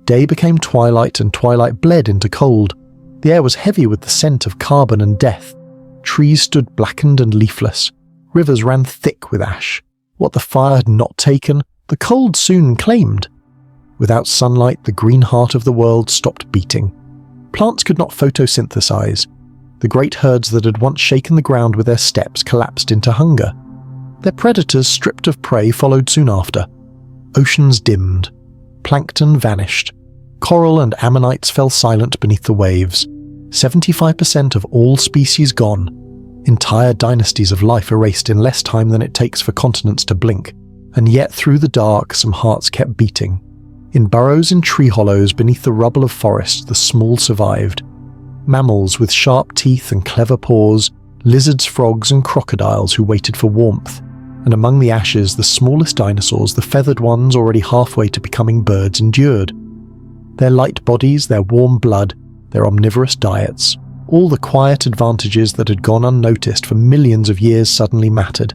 Day became twilight and twilight bled into cold. The air was heavy with the scent of carbon and death. Trees stood blackened and leafless. Rivers ran thick with ash. What the fire had not taken, the cold soon claimed. Without sunlight, the green heart of the world stopped beating. Plants could not photosynthesize. The great herds that had once shaken the ground with their steps collapsed into hunger. Their predators, stripped of prey, followed soon after. Oceans dimmed. Plankton vanished. Coral and ammonites fell silent beneath the waves. 75% of all species gone. Entire dynasties of life erased in less time than it takes for continents to blink. And yet through the dark, some hearts kept beating. In burrows in tree hollows beneath the rubble of forests, the small survived. Mammals with sharp teeth and clever paws, lizards, frogs and crocodiles who waited for warmth. And among the ashes, the smallest dinosaurs, the feathered ones already halfway to becoming birds, endured. Their light bodies, their warm blood, their omnivorous diets, all the quiet advantages that had gone unnoticed for millions of years suddenly mattered.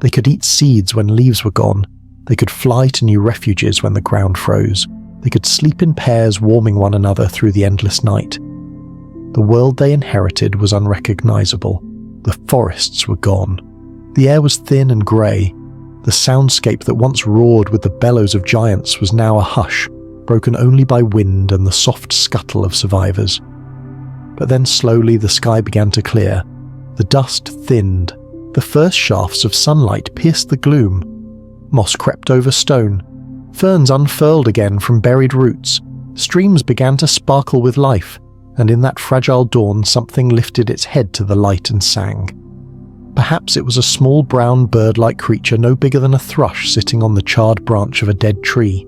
They could eat seeds when leaves were gone. They could fly to new refuges when the ground froze. They could sleep in pairs, warming one another through the endless night. The world they inherited was unrecognizable. The forests were gone. The air was thin and grey. The soundscape that once roared with the bellows of giants was now a hush, broken only by wind and the soft scuttle of survivors. But then slowly the sky began to clear. The dust thinned. The first shafts of sunlight pierced the gloom. Moss crept over stone. Ferns unfurled again from buried roots. Streams began to sparkle with life, and in that fragile dawn something lifted its head to the light and sang. Perhaps it was a small brown bird-like creature no bigger than a thrush sitting on the charred branch of a dead tree.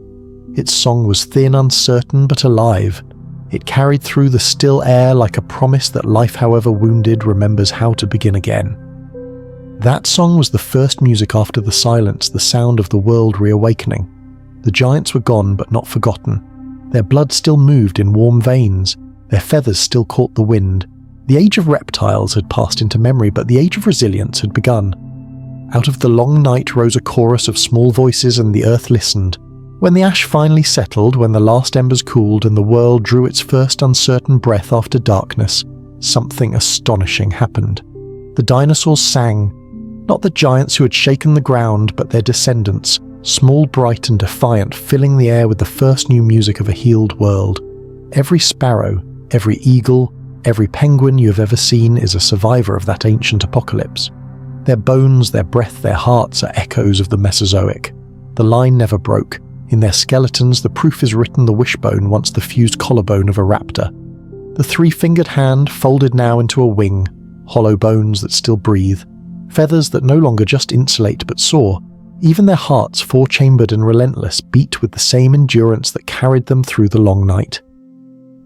Its song was thin, uncertain, but alive. It carried through the still air like a promise that life, however wounded, remembers how to begin again. That song was the first music after the silence, the sound of the world reawakening. The giants were gone but not forgotten. Their blood still moved in warm veins. Their feathers still caught the wind. The age of reptiles had passed into memory, but the age of resilience had begun. Out of the long night rose a chorus of small voices, and the earth listened. When the ash finally settled, when the last embers cooled and the world drew its first uncertain breath after darkness, something astonishing happened. The dinosaurs sang. Not the giants who had shaken the ground, but their descendants, small, bright and defiant, filling the air with the first new music of a healed world. Every sparrow, every eagle, every penguin you have ever seen is a survivor of that ancient apocalypse. Their bones, their breath, their hearts are echoes of the Mesozoic. The line never broke. In their skeletons, the proof is written, the wishbone, once the fused collarbone of a raptor. The three-fingered hand, folded now into a wing, hollow bones that still breathe, feathers that no longer just insulate but soar. Even their hearts, four-chambered and relentless, beat with the same endurance that carried them through the long night.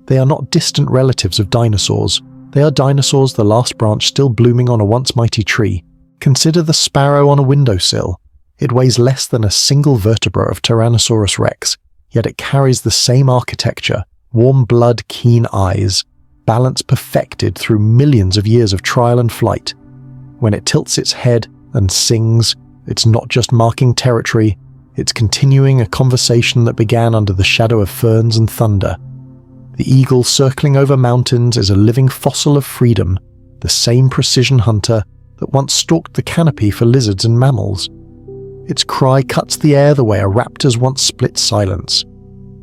They are not distant relatives of dinosaurs. They are dinosaurs, the last branch still blooming on a once mighty tree. Consider the sparrow on a windowsill. It weighs less than a single vertebra of Tyrannosaurus rex, yet it carries the same architecture, warm blood, keen eyes, balance perfected through millions of years of trial and flight. When it tilts its head and sings, it's not just marking territory, it's continuing a conversation that began under the shadow of ferns and thunder. The eagle circling over mountains is a living fossil of freedom, the same precision hunter that once stalked the canopy for lizards and mammals. Its cry cuts the air the way a raptor's once split silence.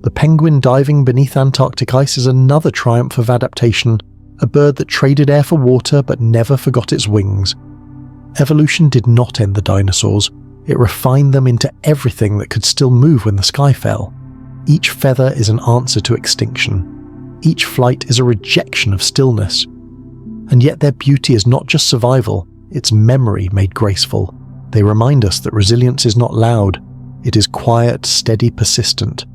The penguin diving beneath Antarctic ice is another triumph of adaptation, a bird that traded air for water but never forgot its wings. Evolution did not end the dinosaurs, it refined them into everything that could still move when the sky fell. Each feather is an answer to extinction. Each flight is a rejection of stillness. And yet their beauty is not just survival, it's memory made graceful. They remind us that resilience is not loud, it is quiet, steady, persistent.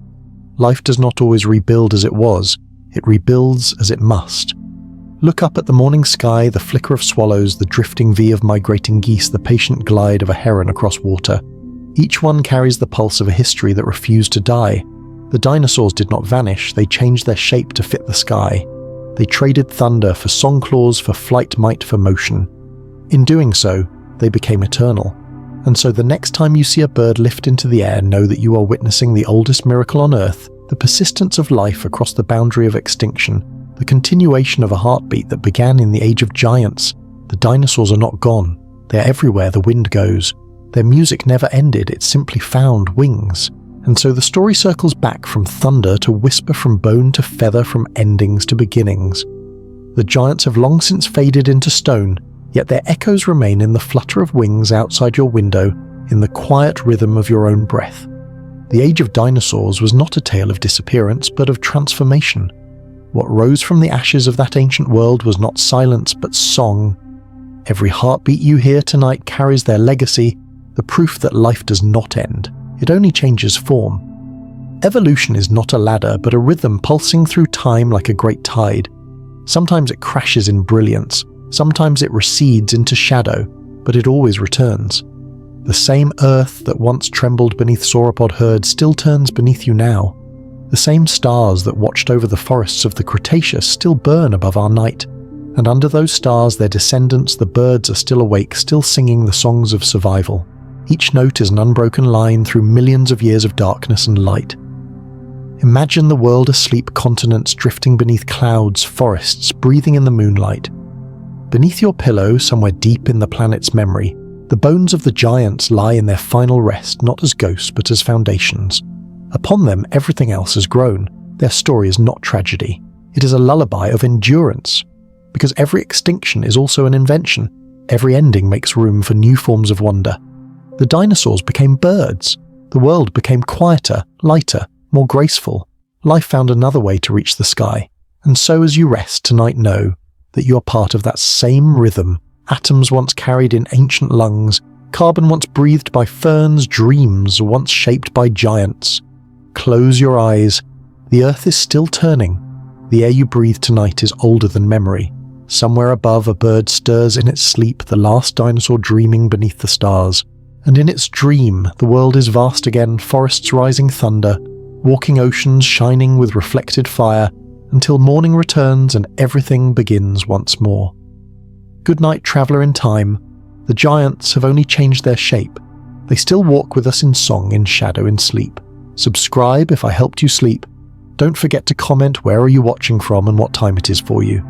Life does not always rebuild as it was, it rebuilds as it must. Look up at the morning sky, the flicker of swallows, the drifting V of migrating geese, the patient glide of a heron across water. Each one carries the pulse of a history that refused to die. The dinosaurs did not vanish, they changed their shape to fit the sky. They traded thunder for song claws, for flight might, for motion. In doing so, they became eternal. And so the next time you see a bird lift into the air, know that you are witnessing the oldest miracle on Earth, the persistence of life across the boundary of extinction, the continuation of a heartbeat that began in the age of giants. The dinosaurs are not gone. They are everywhere the wind goes. Their music never ended, it simply found wings. And so the story circles back from thunder to whisper, from bone to feather, from endings to beginnings. The giants have long since faded into stone, yet their echoes remain in the flutter of wings outside your window, in the quiet rhythm of your own breath. The age of dinosaurs was not a tale of disappearance, but of transformation. What rose from the ashes of that ancient world was not silence, but song. Every heartbeat you hear tonight carries their legacy, the proof that life does not end. It only changes form. Evolution is not a ladder, but a rhythm pulsing through time like a great tide. Sometimes it crashes in brilliance, sometimes it recedes into shadow, but it always returns. The same earth that once trembled beneath sauropod herds still turns beneath you now. The same stars that watched over the forests of the Cretaceous still burn above our night, and under those stars their descendants, the birds, are still awake, still singing the songs of survival. Each note is an unbroken line through millions of years of darkness and light. Imagine the world asleep, continents drifting beneath clouds, forests breathing in the moonlight. Beneath your pillow, somewhere deep in the planet's memory, the bones of the giants lie in their final rest, not as ghosts but as foundations. Upon them everything else has grown. Their story is not tragedy. It is a lullaby of endurance. Because every extinction is also an invention. Every ending makes room for new forms of wonder. The dinosaurs became birds. The world became quieter, lighter, more graceful. Life found another way to reach the sky. And so as you rest tonight, know that you are part of that same rhythm. Atoms once carried in ancient lungs, carbon once breathed by ferns, dreams once shaped by giants. Close your eyes. The earth is still turning. The air you breathe tonight is older than memory. Somewhere above, a bird stirs in its sleep, the last dinosaur dreaming beneath the stars. And in its dream, the world is vast again, forests rising thunder, walking oceans shining with reflected fire, until morning returns and everything begins once more. Good night, traveller in time. The giants have only changed their shape. They still walk with us in song, in shadow, in sleep. Subscribe if I helped you sleep. Don't forget to comment where are you watching from and what time it is for you.